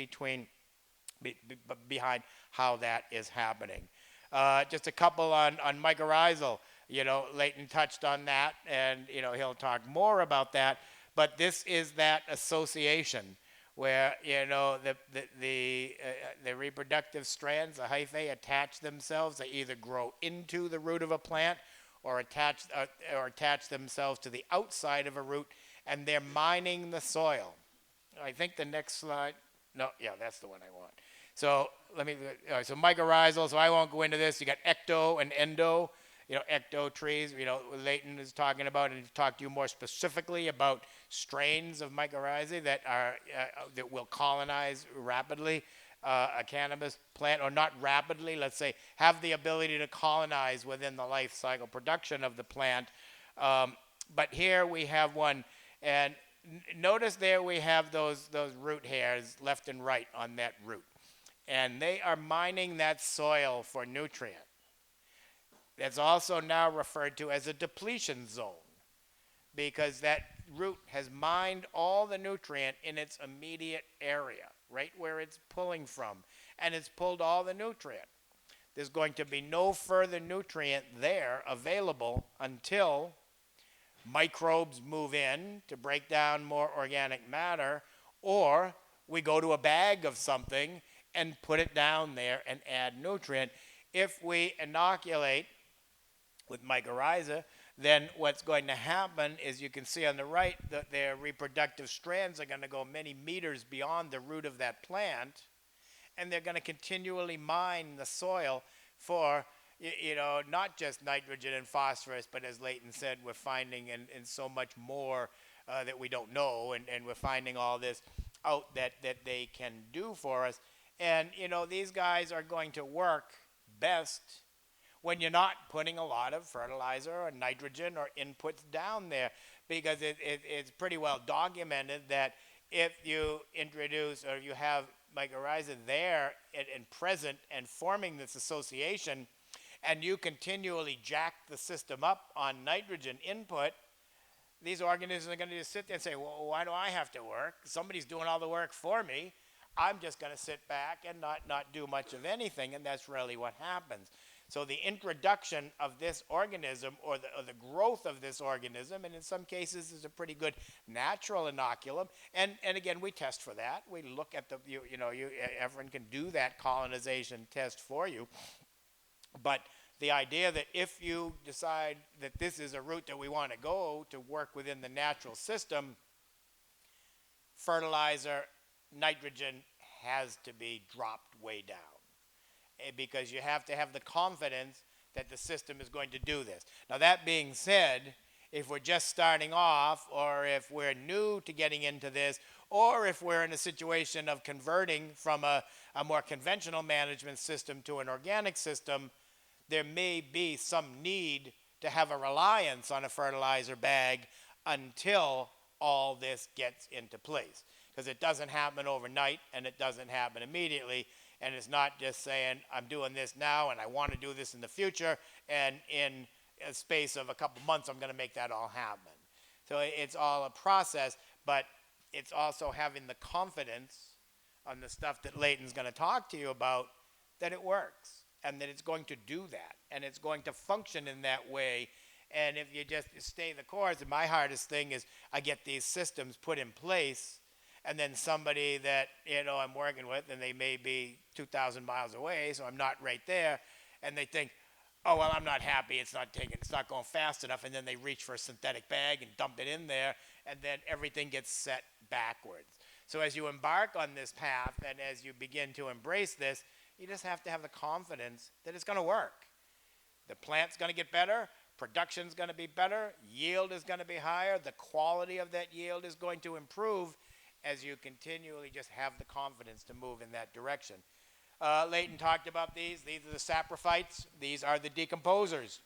behind how that is happening. Just a couple on mycorrhizal. Leighton touched on that, and he'll talk more about that. But this is that association where the reproductive strands, the hyphae, attach themselves. They either grow into the root of a plant or attach themselves to the outside of a root, and they're mining the soil. I think the next slide. No, yeah, that's the one I want. So so mycorrhizal, so I won't go into this. You got ecto and endo, ecto trees, Leighton is talking about, and to talk to you more specifically about strains of mycorrhizae that will colonize rapidly a cannabis plant, or not rapidly, let's say, have the ability to colonize within the life cycle production of the plant. But here we have one, and notice there we have those root hairs left and right on that root. And they are mining that soil for nutrient. That's also now referred to as a depletion zone, because that root has mined all the nutrient in its immediate area, right where it's pulling from, and it's pulled all the nutrient. There's going to be no further nutrient there available until microbes move in to break down more organic matter, or we go to a bag of something and put it down there and add nutrient. If we inoculate with mycorrhiza, then what's going to happen is, you can see on the right that their reproductive strands are going to go many meters beyond the root of that plant, and they're going to continually mine the soil for not just nitrogen and phosphorus, but as Leighton said, we're finding and so much more that we don't know, and we're finding all this out that they can do for us. And, these guys are going to work best when you're not putting a lot of fertilizer or nitrogen or inputs down there, because it's pretty well documented that if you introduce or you have mycorrhiza there and present and forming this association, and you continually jack the system up on nitrogen input, these organisms are going to just sit there and say, well, why do I have to work? Somebody's doing all the work for me. I'm just going to sit back and not do much of anything, and that's really what happens. So the introduction of this organism or the growth of this organism, and in some cases is a pretty good natural inoculum, and again, we test for that. We look at everyone can do that colonization test for you, but the idea that if you decide that this is a route that we want to go to work within the natural system, fertilizer, nitrogen has to be dropped way down, because you have to have the confidence that the system is going to do this. Now, that being said, if we're just starting off, or if we're new to getting into this, or if we're in a situation of converting from a more conventional management system to an organic system, there may be some need to have a reliance on a fertilizer bag until all this gets into place. Because it doesn't happen overnight, and it doesn't happen immediately, and it's not just saying, I'm doing this now, and I want to do this in the future, and in a space of a couple months, I'm going to make that all happen. So it's all a process, but it's also having the confidence on the stuff that Leighton's going to talk to you about, that it works, and that it's going to do that, and it's going to function in that way. And if you just stay the course, and my hardest thing is I get these systems put in place, and then somebody that I'm working with, and they may be 2,000 miles away, so I'm not right there, and they think, oh, well, I'm not happy, it's not going fast enough, and then they reach for a synthetic bag and dump it in there, and then everything gets set backwards. So as you embark on this path, and as you begin to embrace this, you just have to have the confidence that it's going to work. The plant's going to get better, production's going to be better, yield is going to be higher, the quality of that yield is going to improve as you continually just have the confidence to move in that direction. Leighton talked about these. These are the saprophytes. These are the decomposers.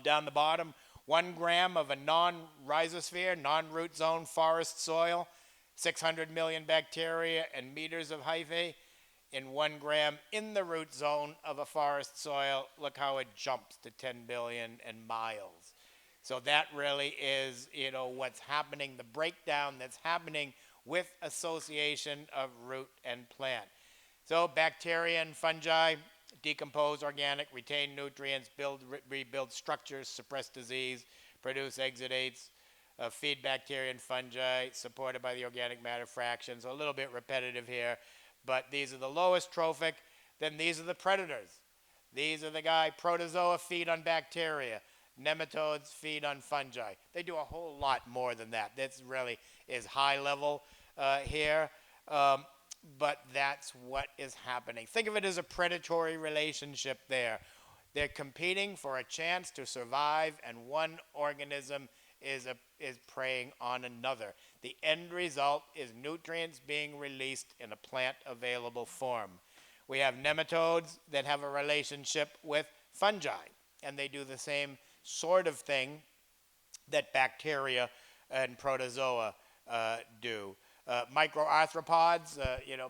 Down the bottom, 1 gram of a non-rhizosphere, non-root zone forest soil, 600 million bacteria and meters of hyphae. In 1 gram in the root zone of a forest soil, look how it jumps to 10 billion and miles. So that really is, what's happening, the breakdown that's happening with association of root and plant. So bacteria and fungi decompose organic, retain nutrients, rebuild structures, suppress disease, produce exudates, feed bacteria and fungi, supported by the organic matter fraction. So a little bit repetitive here, but these are the lowest trophic. Then these are the predators. These are the protozoa feed on bacteria. Nematodes feed on fungi. They do a whole lot more than that. This really is high level here, but that's what is happening. Think of it as a predatory relationship there. They're competing for a chance to survive, and one organism is preying on another. The end result is nutrients being released in a plant available form. We have nematodes that have a relationship with fungi, and they do the same sort of thing that bacteria and protozoa do. Microarthropods,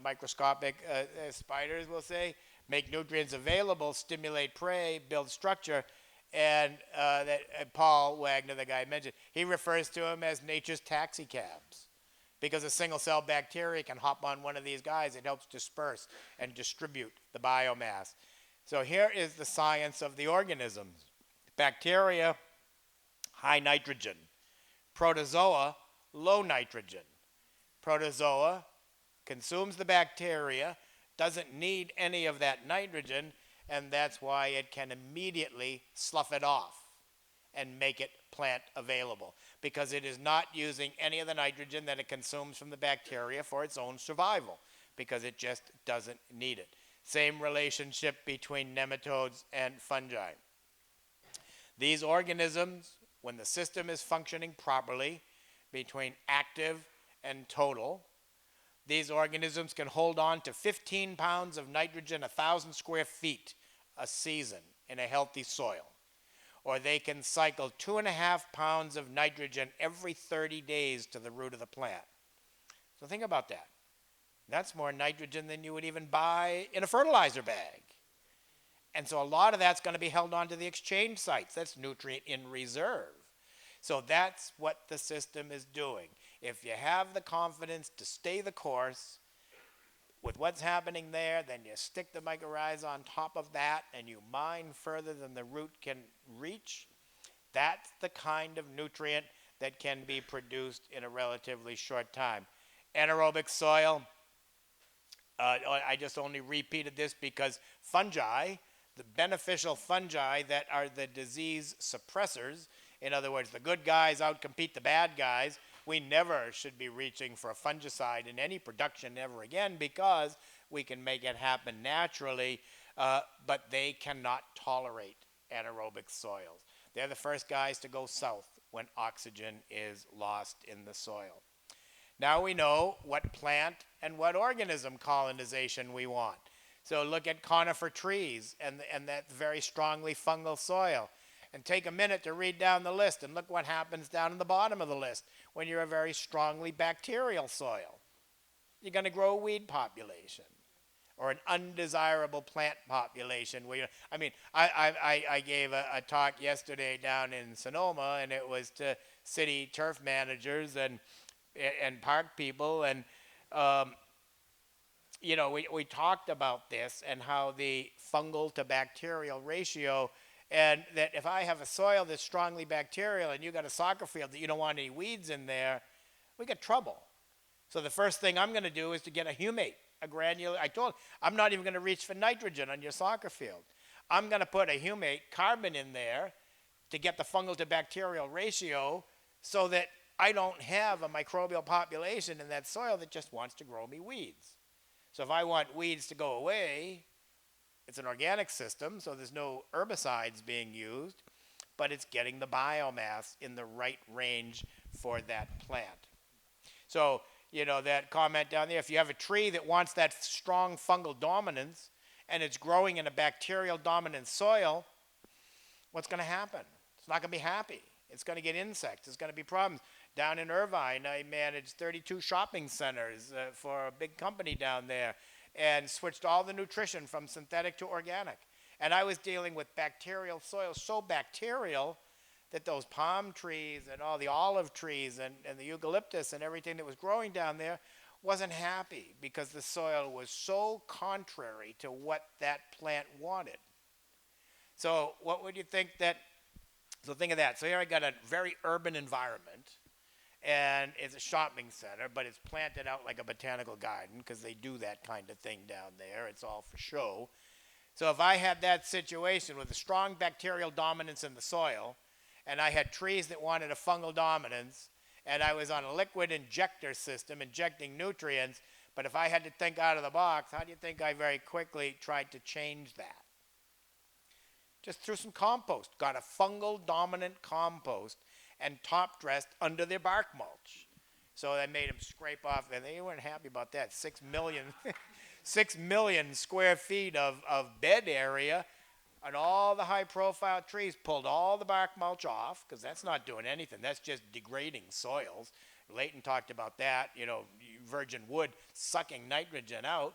microscopic spiders, we'll say, make nutrients available, stimulate prey, build structure, and that Paul Wagner, the guy I mentioned, he refers to them as nature's taxicabs, because a single-cell bacteria can hop on one of these guys. It helps disperse and distribute the biomass. So here is the science of the organisms. Bacteria, high nitrogen. Protozoa, low nitrogen. Protozoa consumes the bacteria, doesn't need any of that nitrogen, and that's why it can immediately slough it off and make it plant available, because it is not using any of the nitrogen that it consumes from the bacteria for its own survival, because it just doesn't need it. Same relationship between nematodes and fungi. These organisms, when the system is functioning properly, between active and total, these organisms can hold on to 15 pounds of nitrogen, 1,000 square feet a season in a healthy soil. Or they can cycle 2.5 pounds of nitrogen every 30 days to the root of the plant. So think about that. That's more nitrogen than you would even buy in a fertilizer bag. And so a lot of that's going to be held onto the exchange sites. That's nutrient in reserve. So that's what the system is doing. If you have the confidence to stay the course with what's happening there, then you stick the mycorrhiza on top of that and you mine further than the root can reach. That's the kind of nutrient that can be produced in a relatively short time. Anaerobic soil, I just only repeated this because fungi, the beneficial fungi that are the disease suppressors, in other words, the good guys outcompete the bad guys. We never should be reaching for a fungicide in any production ever again because we can make it happen naturally, but they cannot tolerate anaerobic soils. They're the first guys to go south when oxygen is lost in the soil. Now we know what plant and what organism colonization we want. So look at conifer trees and that very strongly fungal soil. And take a minute to read down the list and look what happens down in the bottom of the list when you're a very strongly bacterial soil. You're going to grow a weed population or an undesirable plant population. I gave a talk yesterday down in Sonoma, and it was to city turf managers and park people, and we talked about this and how the fungal to bacterial ratio, and that if I have a soil that's strongly bacterial and you got a soccer field that you don't want any weeds in there, we got trouble. So the first thing I'm going to do is to get a humate, a granular. I told I'm not even going to reach for nitrogen on your soccer field. I'm going to put a humate, carbon in there to get the fungal to bacterial ratio so that I don't have a microbial population in that soil that just wants to grow me weeds. So if I want weeds to go away, it's an organic system, so there's no herbicides being used, but it's getting the biomass in the right range for that plant. So, that comment down there, if you have a tree that wants that strong fungal dominance and it's growing in a bacterial dominant soil, what's going to happen? It's not going to be happy. It's going to get insects. There's going to be problems. Down in Irvine, I managed 32 shopping centers for a big company down there and switched all the nutrition from synthetic to organic. And I was dealing with bacterial soil, so bacterial that those palm trees and all the olive trees and the eucalyptus and everything that was growing down there wasn't happy because the soil was so contrary to what that plant wanted. So what would you think that, so think of that. So here I got a very urban environment, and it's a shopping center, but it's planted out like a botanical garden because they do that kind of thing down there. It's all for show. So if I had that situation with a strong bacterial dominance in the soil, and I had trees that wanted a fungal dominance, and I was on a liquid injector system injecting nutrients, but if I had to think out of the box, how do you think I very quickly tried to change that? Just threw some compost, got a fungal dominant compost, and top dressed under their bark mulch. So I made them scrape off, and they weren't happy about that. 6 million square feet of bed area, and all the high profile trees pulled all the bark mulch off, because that's not doing anything. That's just degrading soils. Leighton talked about that, virgin wood sucking nitrogen out,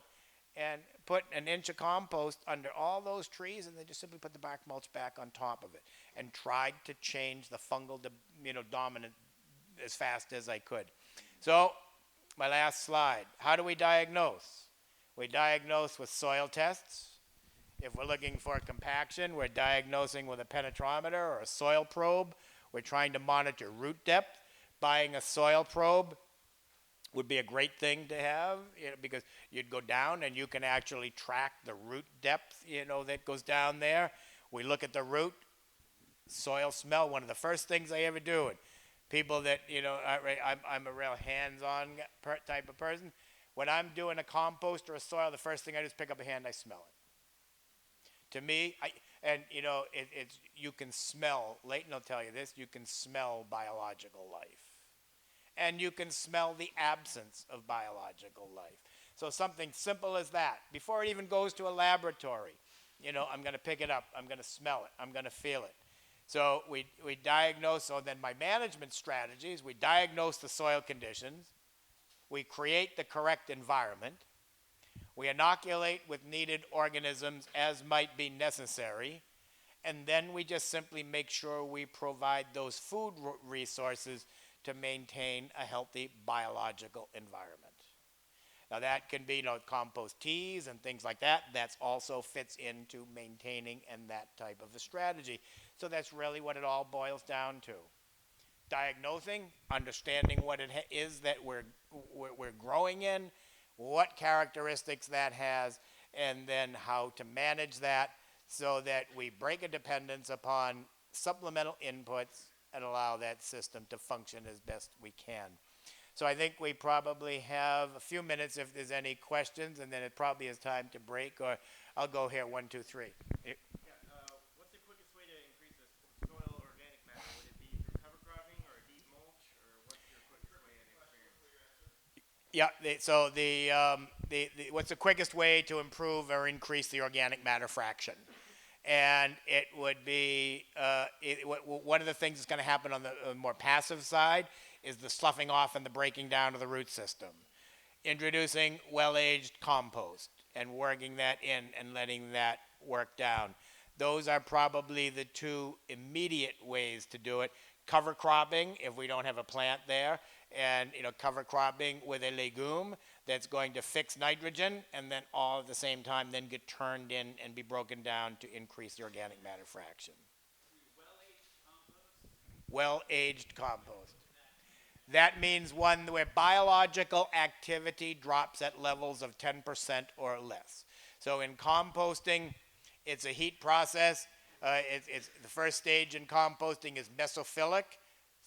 and put an inch of compost under all those trees, and they just simply put the bark mulch back on top of it and tried to change the fungal dominant as fast as I could. So my last slide, how do we diagnose? We diagnose with soil tests. If we're looking for compaction, we're diagnosing with a penetrometer or a soil probe. We're trying to monitor root depth. Buying a soil probe would be a great thing to have, because you'd go down and you can actually track the root depth, that goes down there. We look at the root, soil smell, one of the first things I ever do. And people that, I'm a real hands-on type of person. When I'm doing a compost or a soil, the first thing I do is pick up a hand, I smell it. To me, it's you can smell. Leighton will tell you this. You can smell biological life, and you can smell the absence of biological life. So something simple as that, before it even goes to a laboratory, I'm going to pick it up. I'm going to smell it. I'm going to feel it. So we diagnose. So then my management strategies: we diagnose the soil conditions, we create the correct environment, we inoculate with needed organisms as might be necessary, and then we just simply make sure we provide those food resources to maintain a healthy biological environment. Now that can be, compost teas and things like that. That also fits into maintaining and that type of a strategy. So that's really what it all boils down to. Diagnosing, understanding what it is that we're growing in, what characteristics that has, and then how to manage that so that we break a dependence upon supplemental inputs and allow that system to function as best we can. So I think we probably have a few minutes if there's any questions, and then it probably is time to break, or I'll go here, 1, 2, 3. Yeah, what's the quickest way to increase the soil organic matter? Would it be through cover cropping or a deep mulch, or what's your quickest way in experience? Yeah, so what's the quickest way to improve or increase the organic matter fraction? And it would be, one of the things that's going to happen on the more passive side is the sloughing off and the breaking down of the root system. Introducing well-aged compost and working that in and letting that work down. Those are probably the two immediate ways to do it. Cover cropping, if we don't have a plant there, and cover cropping with a legume that's going to fix nitrogen, and then all at the same time then get turned in and be broken down to increase the organic matter fraction. Well-aged compost. That means one where biological activity drops at levels of 10% or less. So in composting, it's a heat process. It's the first stage in composting is mesophilic,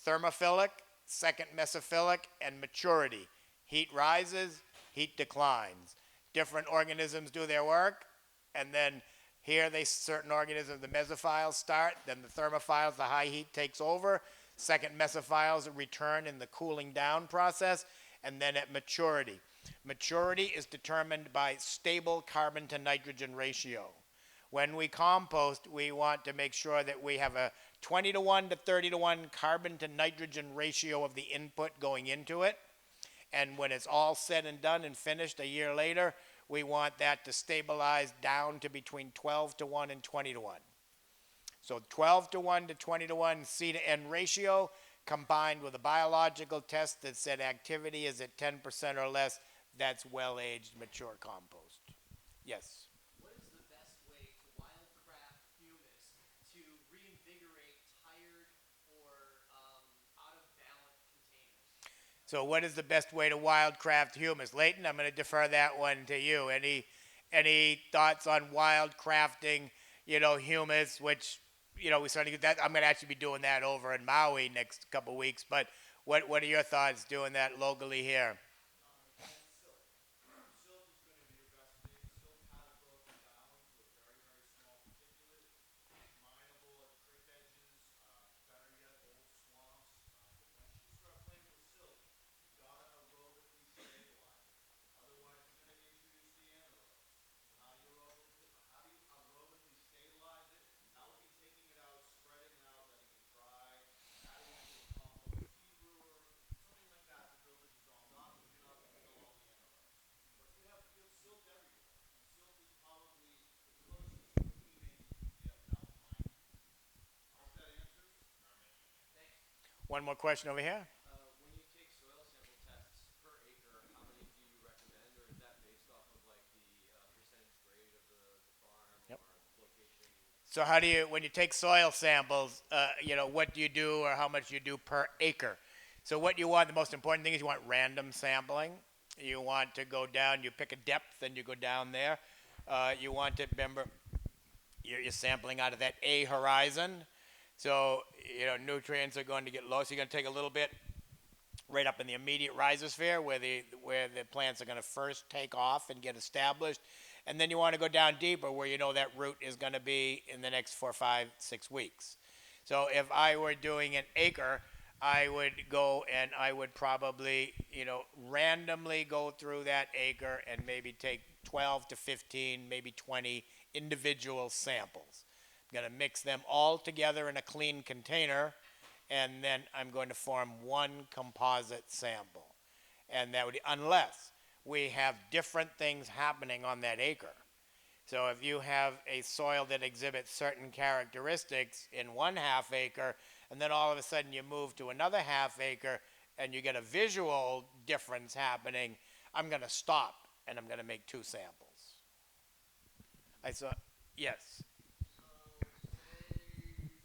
thermophilic, second mesophilic, and maturity. Heat rises, heat declines. Different organisms do their work, and then here certain organisms, the mesophiles start, then the thermophiles, the high heat takes over. Second mesophiles return in the cooling down process, and then at maturity. Maturity is determined by stable carbon to nitrogen ratio. When we compost, we want to make sure that we have a 20-to-1 to 30-to-1 carbon to nitrogen ratio of the input going into it. And when it's all said and done and finished a year later, we want that to stabilize down to between 12-to-1 and 20-to-1. So 12-to-1 to 20-to-1 C to N ratio combined with a biological test that said activity is at 10% or less, that's well-aged, mature compost. Yes? What is the best way to wildcraft humus to reinvigorate tired or out of balance containers? So what is the best way to wildcraft humus? Leighton, I'm going to defer that one to you. Any thoughts on wildcrafting, humus, which, we certainly get that. I'm going to actually be doing that over in Maui next couple weeks, but what are your thoughts doing that locally here? Silt is going to be your best thing. Silt has broken down to a very, very small particulate. It's mineable at creek edges, better yet, old swamps. But once you start playing with silt, you gotta aerobically stabilize it. Otherwise, you're going to introduce the anaerobes. How do you aerobically stabilize it? That would be taking it out, spreading it out, letting it dry, adding it to a compost tea brewer, something like that to build it dissolved off, because you're not going to kill all the anaerobes. But you have silt everywhere, and silt is probably the closest to a cremate you can get without mining. I hope that answers. Thanks. One more question over here. When you take soil sample tests per acre, how many do you recommend, or is that based off of like the percentage grade of the farm Yep. or location? So when you take soil samples, what do you do or how much you do per acre? So what you want, the most important thing is you want random sampling. You want to go down, you pick a depth and you go down there. You want to remember, you're sampling out of that A horizon. So, nutrients are going to get low. So you're going to take a little bit right up in the immediate rhizosphere where the plants are going to first take off and get established. And then you want to go down deeper where you know that root is going to be in the next 4, 5, 6 weeks. So if I were doing an acre, I would go and I would probably, randomly go through that acre and maybe take 12 to 15, maybe 20 individual samples. I'm going to mix them all together in a clean container, and then I'm going to form one composite sample. And that would, unless we have different things happening on that acre. So if you have a soil that exhibits certain characteristics in 1/2 acre, and then all of a sudden you move to another 1/2 acre and you get a visual difference happening, I'm going to stop and I'm going to make 2 samples. I saw, yes. So say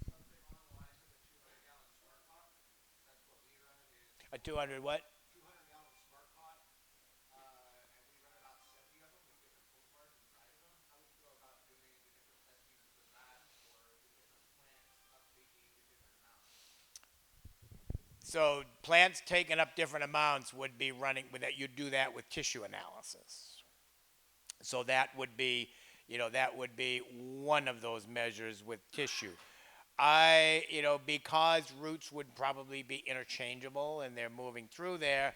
something along the lines of a 200-gallon smart pot. That's what we run is A 200 what? 200-gallon smart pot, and we run about 70 of them with different cultivars inside of them. How would you go about doing the different test uses of that, or the different plants uptaking the different amounts? So plants taking up different amounts would be running with that. You'd do that with tissue analysis. So that would be, that would be one of those measures with tissue. Because roots would probably be interchangeable and they're moving through there,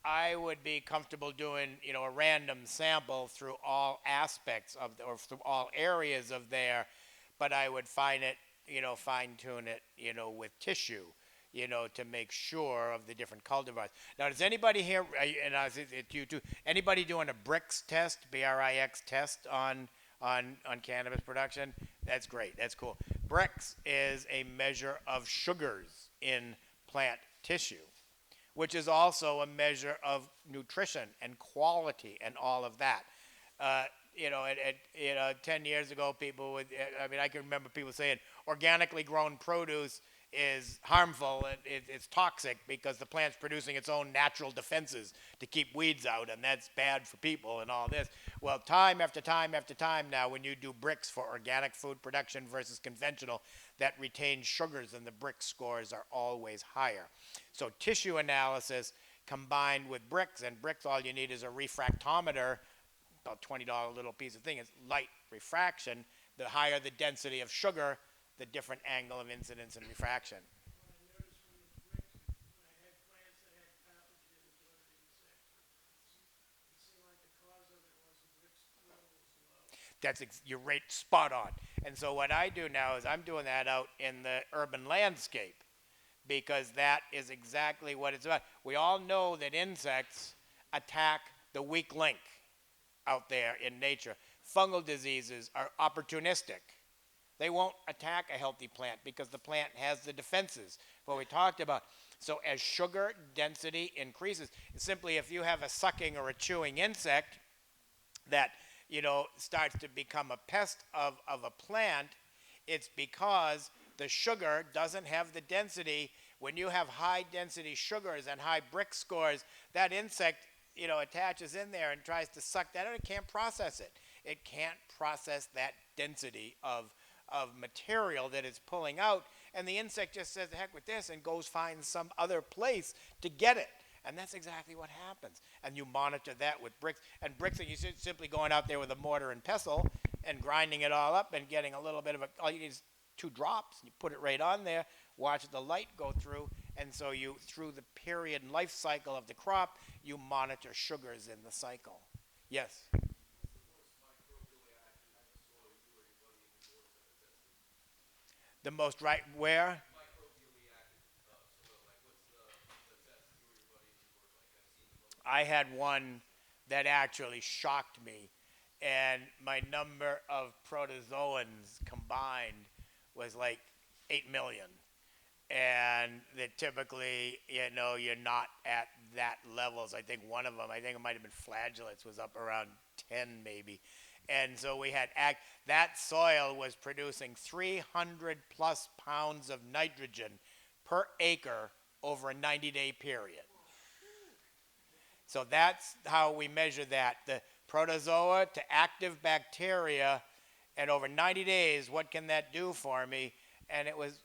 I would be comfortable doing, a random sample through all aspects of, or through all areas of there, but I would fine tune it, with tissue, to make sure of the different cultivars. Now, does anybody here, and it's you too, anybody doing a BRICS test, BRIX test on cannabis production? That's great. That's cool. BRICS is a measure of sugars in plant tissue, which is also a measure of nutrition and quality and all of that. 10 years ago, people would, I can remember people saying organically grown produce is harmful and it's toxic because the plant's producing its own natural defenses to keep weeds out, and that's bad for people and all this. Well, time after time after time now, when you do BRICS for organic food production versus conventional, that retained sugars and the BRICS scores are always higher. So tissue analysis combined with BRICS, and BRICS, all you need is a refractometer, about $20 little piece of thing. It's light refraction. The higher the density of sugar, the different angle of incidence and refraction. What I noticed from the bricks, when I had plants that had pathogens or insects, it seemed like the cause of it was the bricks level was low. You're right, spot on. And so what I do now is I'm doing that out in the urban landscape, because that is exactly what it's about. We all know that insects attack the weak link out there in nature. Fungal diseases are opportunistic. They won't attack a healthy plant because the plant has the defenses, what we talked about. So as sugar density increases, simply if you have a sucking or a chewing insect that, starts to become a pest of a plant, it's because the sugar doesn't have the density. When you have high density sugars and high BRICS scores, that insect, attaches in there and tries to suck that out. It can't process it. It can't process that density of material that it's pulling out, and the insect just says, the heck with this, and goes find some other place to get it. And that's exactly what happens. And you monitor that with bricks. And bricks, you simply going out there with a mortar and pestle and grinding it all up and getting a little bit of all you need is 2 drops. You put it right on there, watch the light go through, and so you, through the period and life cycle of the crop, you monitor sugars in the cycle. Yes? The most right where? I had one that actually shocked me, and my number of protozoans combined was like 8 million. And that typically, you're not at that levels. I think one of them, it might have been flagellates, was up around 10 maybe. And so we had, that soil was producing 300 plus pounds of nitrogen per acre over a 90-day period. So that's how we measure that. The protozoa to active bacteria, and over 90 days, what can that do for me? And it was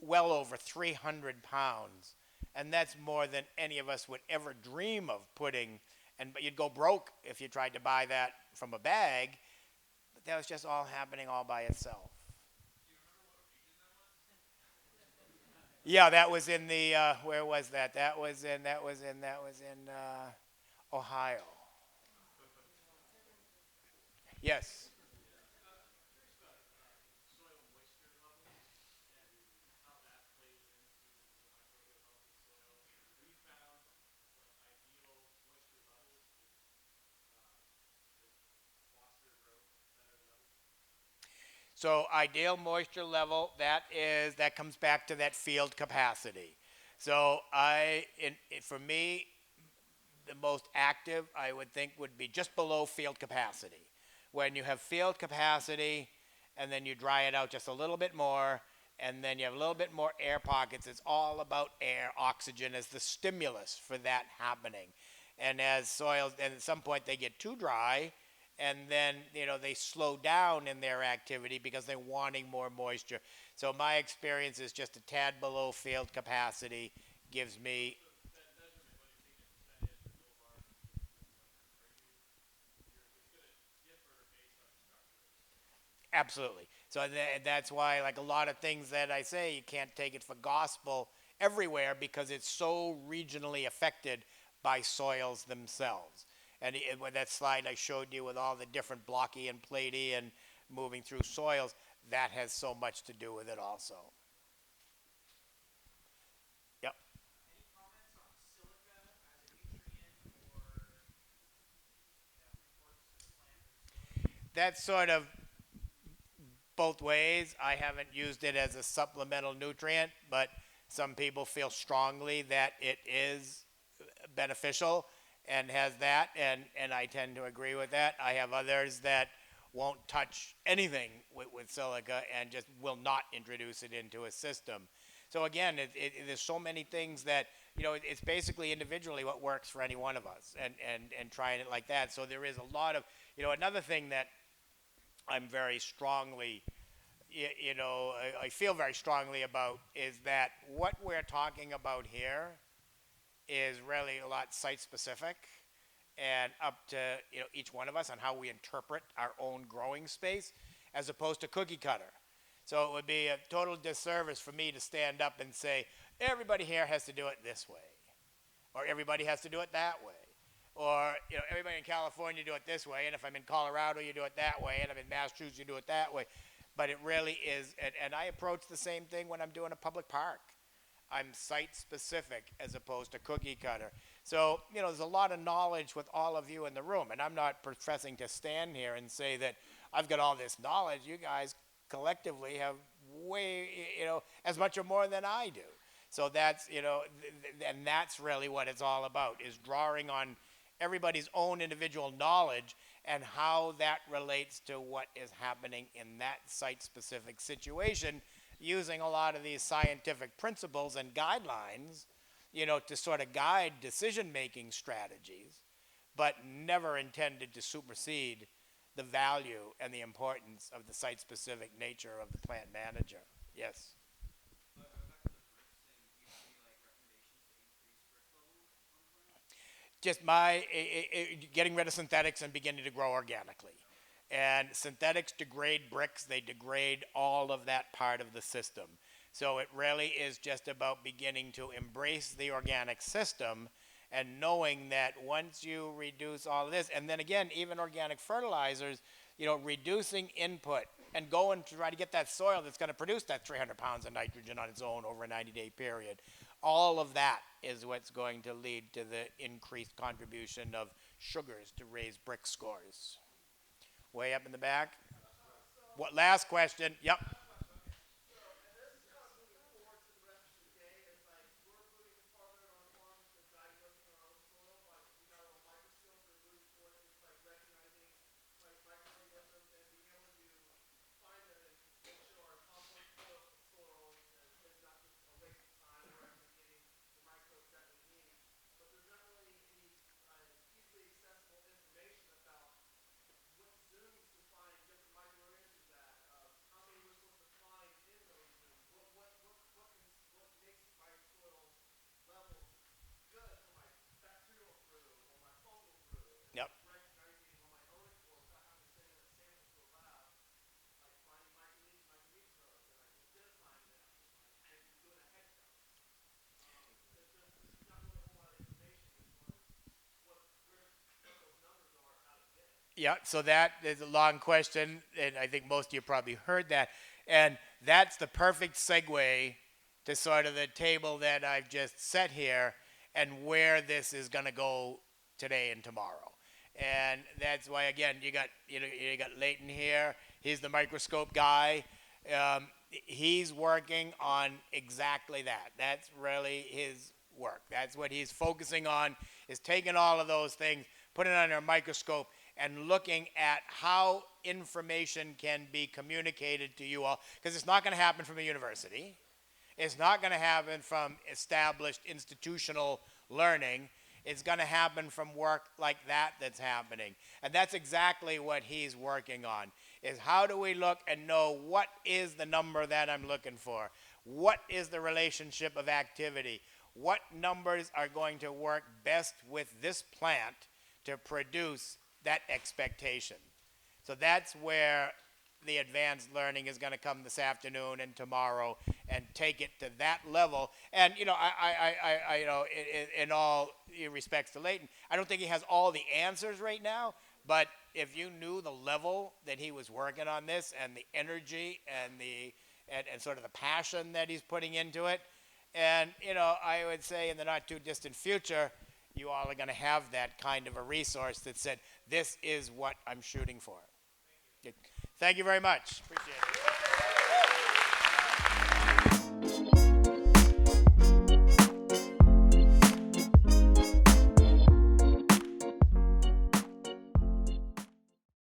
well over 300 pounds And that's more than any of us would ever dream of putting. And but you'd go broke if you tried to buy that from a bag. But that was just all happening all by itself. Yeah, that was in the where was that? That was in Ohio. Yes. Soil moisture level and how that plays into the microbial health of soil. Have you found like ideal moisture levels to foster growth better than others? So ideal moisture level, that comes back to that field capacity. So for me, the most active I would think would be just below field capacity. When you have field capacity and then you dry it out just a little bit more and then you have a little bit more air pockets, it's all about air, oxygen as the stimulus for that happening. And as soils, and at some point they get too dry, and then they slow down in their activity because they're wanting more moisture. So my experience is just a tad below field capacity gives me. That measurement, whether you're taking a percentage or millibars or whatever, it's going to differ based on structure of the soil. Absolutely. So that's why, like a lot of things that I say, you can't take it for gospel everywhere because it's so regionally affected by soils themselves. And with that slide I showed you with all the different blocky and platy and moving through soils, that has so much to do with it also. Yep. Any comments on silica as a nutrient or importance to the plant or the soil? That's sort of both ways. I haven't used it as a supplemental nutrient, but some people feel strongly that it is beneficial and has that, and I tend to agree with that. I have others that won't touch anything with silica and just will not introduce it into a system. So again, there's so many things that, it's basically individually what works for any one of us and trying it like that. So there is a lot of, another thing that I'm very strongly, I feel very strongly about is that what we're talking about here is really a lot site specific and up to each one of us on how we interpret our own growing space as opposed to cookie cutter. So it would be a total disservice for me to stand up and say everybody here has to do it this way, or everybody has to do it that way, or everybody in California do it this way, and if I'm in Colorado you do it that way, and if I'm in Massachusetts you do it that way. But it really is, and I approach the same thing when I'm doing a public park. I'm site specific as opposed to cookie cutter. So, there's a lot of knowledge with all of you in the room, and I'm not professing to stand here and say that I've got all this knowledge. You guys collectively have way, as much or more than I do. So that's, and that's really what it's all about, is drawing on everybody's own individual knowledge and how that relates to what is happening in that site specific situation, using a lot of these scientific principles and guidelines, to sort of guide decision-making strategies, but never intended to supersede the value and the importance of the site-specific nature of the plant manager. Yes? Going back to the bricks thing, do you have any like recommendations to increase brick levels on plants? Just getting rid of synthetics and beginning to grow organically. And synthetics degrade bricks, they degrade all of that part of the system. So it really is just about beginning to embrace the organic system and knowing that once you reduce all of this, and then again, even organic fertilizers, reducing input and going to try to get that soil that's going to produce that 300 pounds of nitrogen on its own over a 90-day period. All of that is what's going to lead to the increased contribution of sugars to raise brick scores. Way up in the back. What, last question? Yep. Yeah, so that is a long question, and I think most of you probably heard that. And that's the perfect segue to sort of the table that I've just set here and where this is going to go today and tomorrow. And that's why, again, you got Leighton here. He's the microscope guy. He's working on exactly that. That's really his work. That's what he's focusing on, is taking all of those things, putting it under a microscope, and looking at how information can be communicated to you all. Because it's not going to happen from a university. It's not going to happen from established institutional learning. It's going to happen from work like that that's happening. And that's exactly what he's working on, is how do we look and know what is the number that I'm looking for? What is the relationship of activity? What numbers are going to work best with this plant to produce that expectation? So that's where the advanced learning is going to come this afternoon and tomorrow, and take it to that level. And in all respects to Leighton, I don't think he has all the answers right now. But if you knew the level that he was working on this, and the energy and sort of the passion that he's putting into it, and I would say in the not too distant future, you all are going to have that kind of a resource that said, this is what I'm shooting for. Thank you very much. Appreciate it.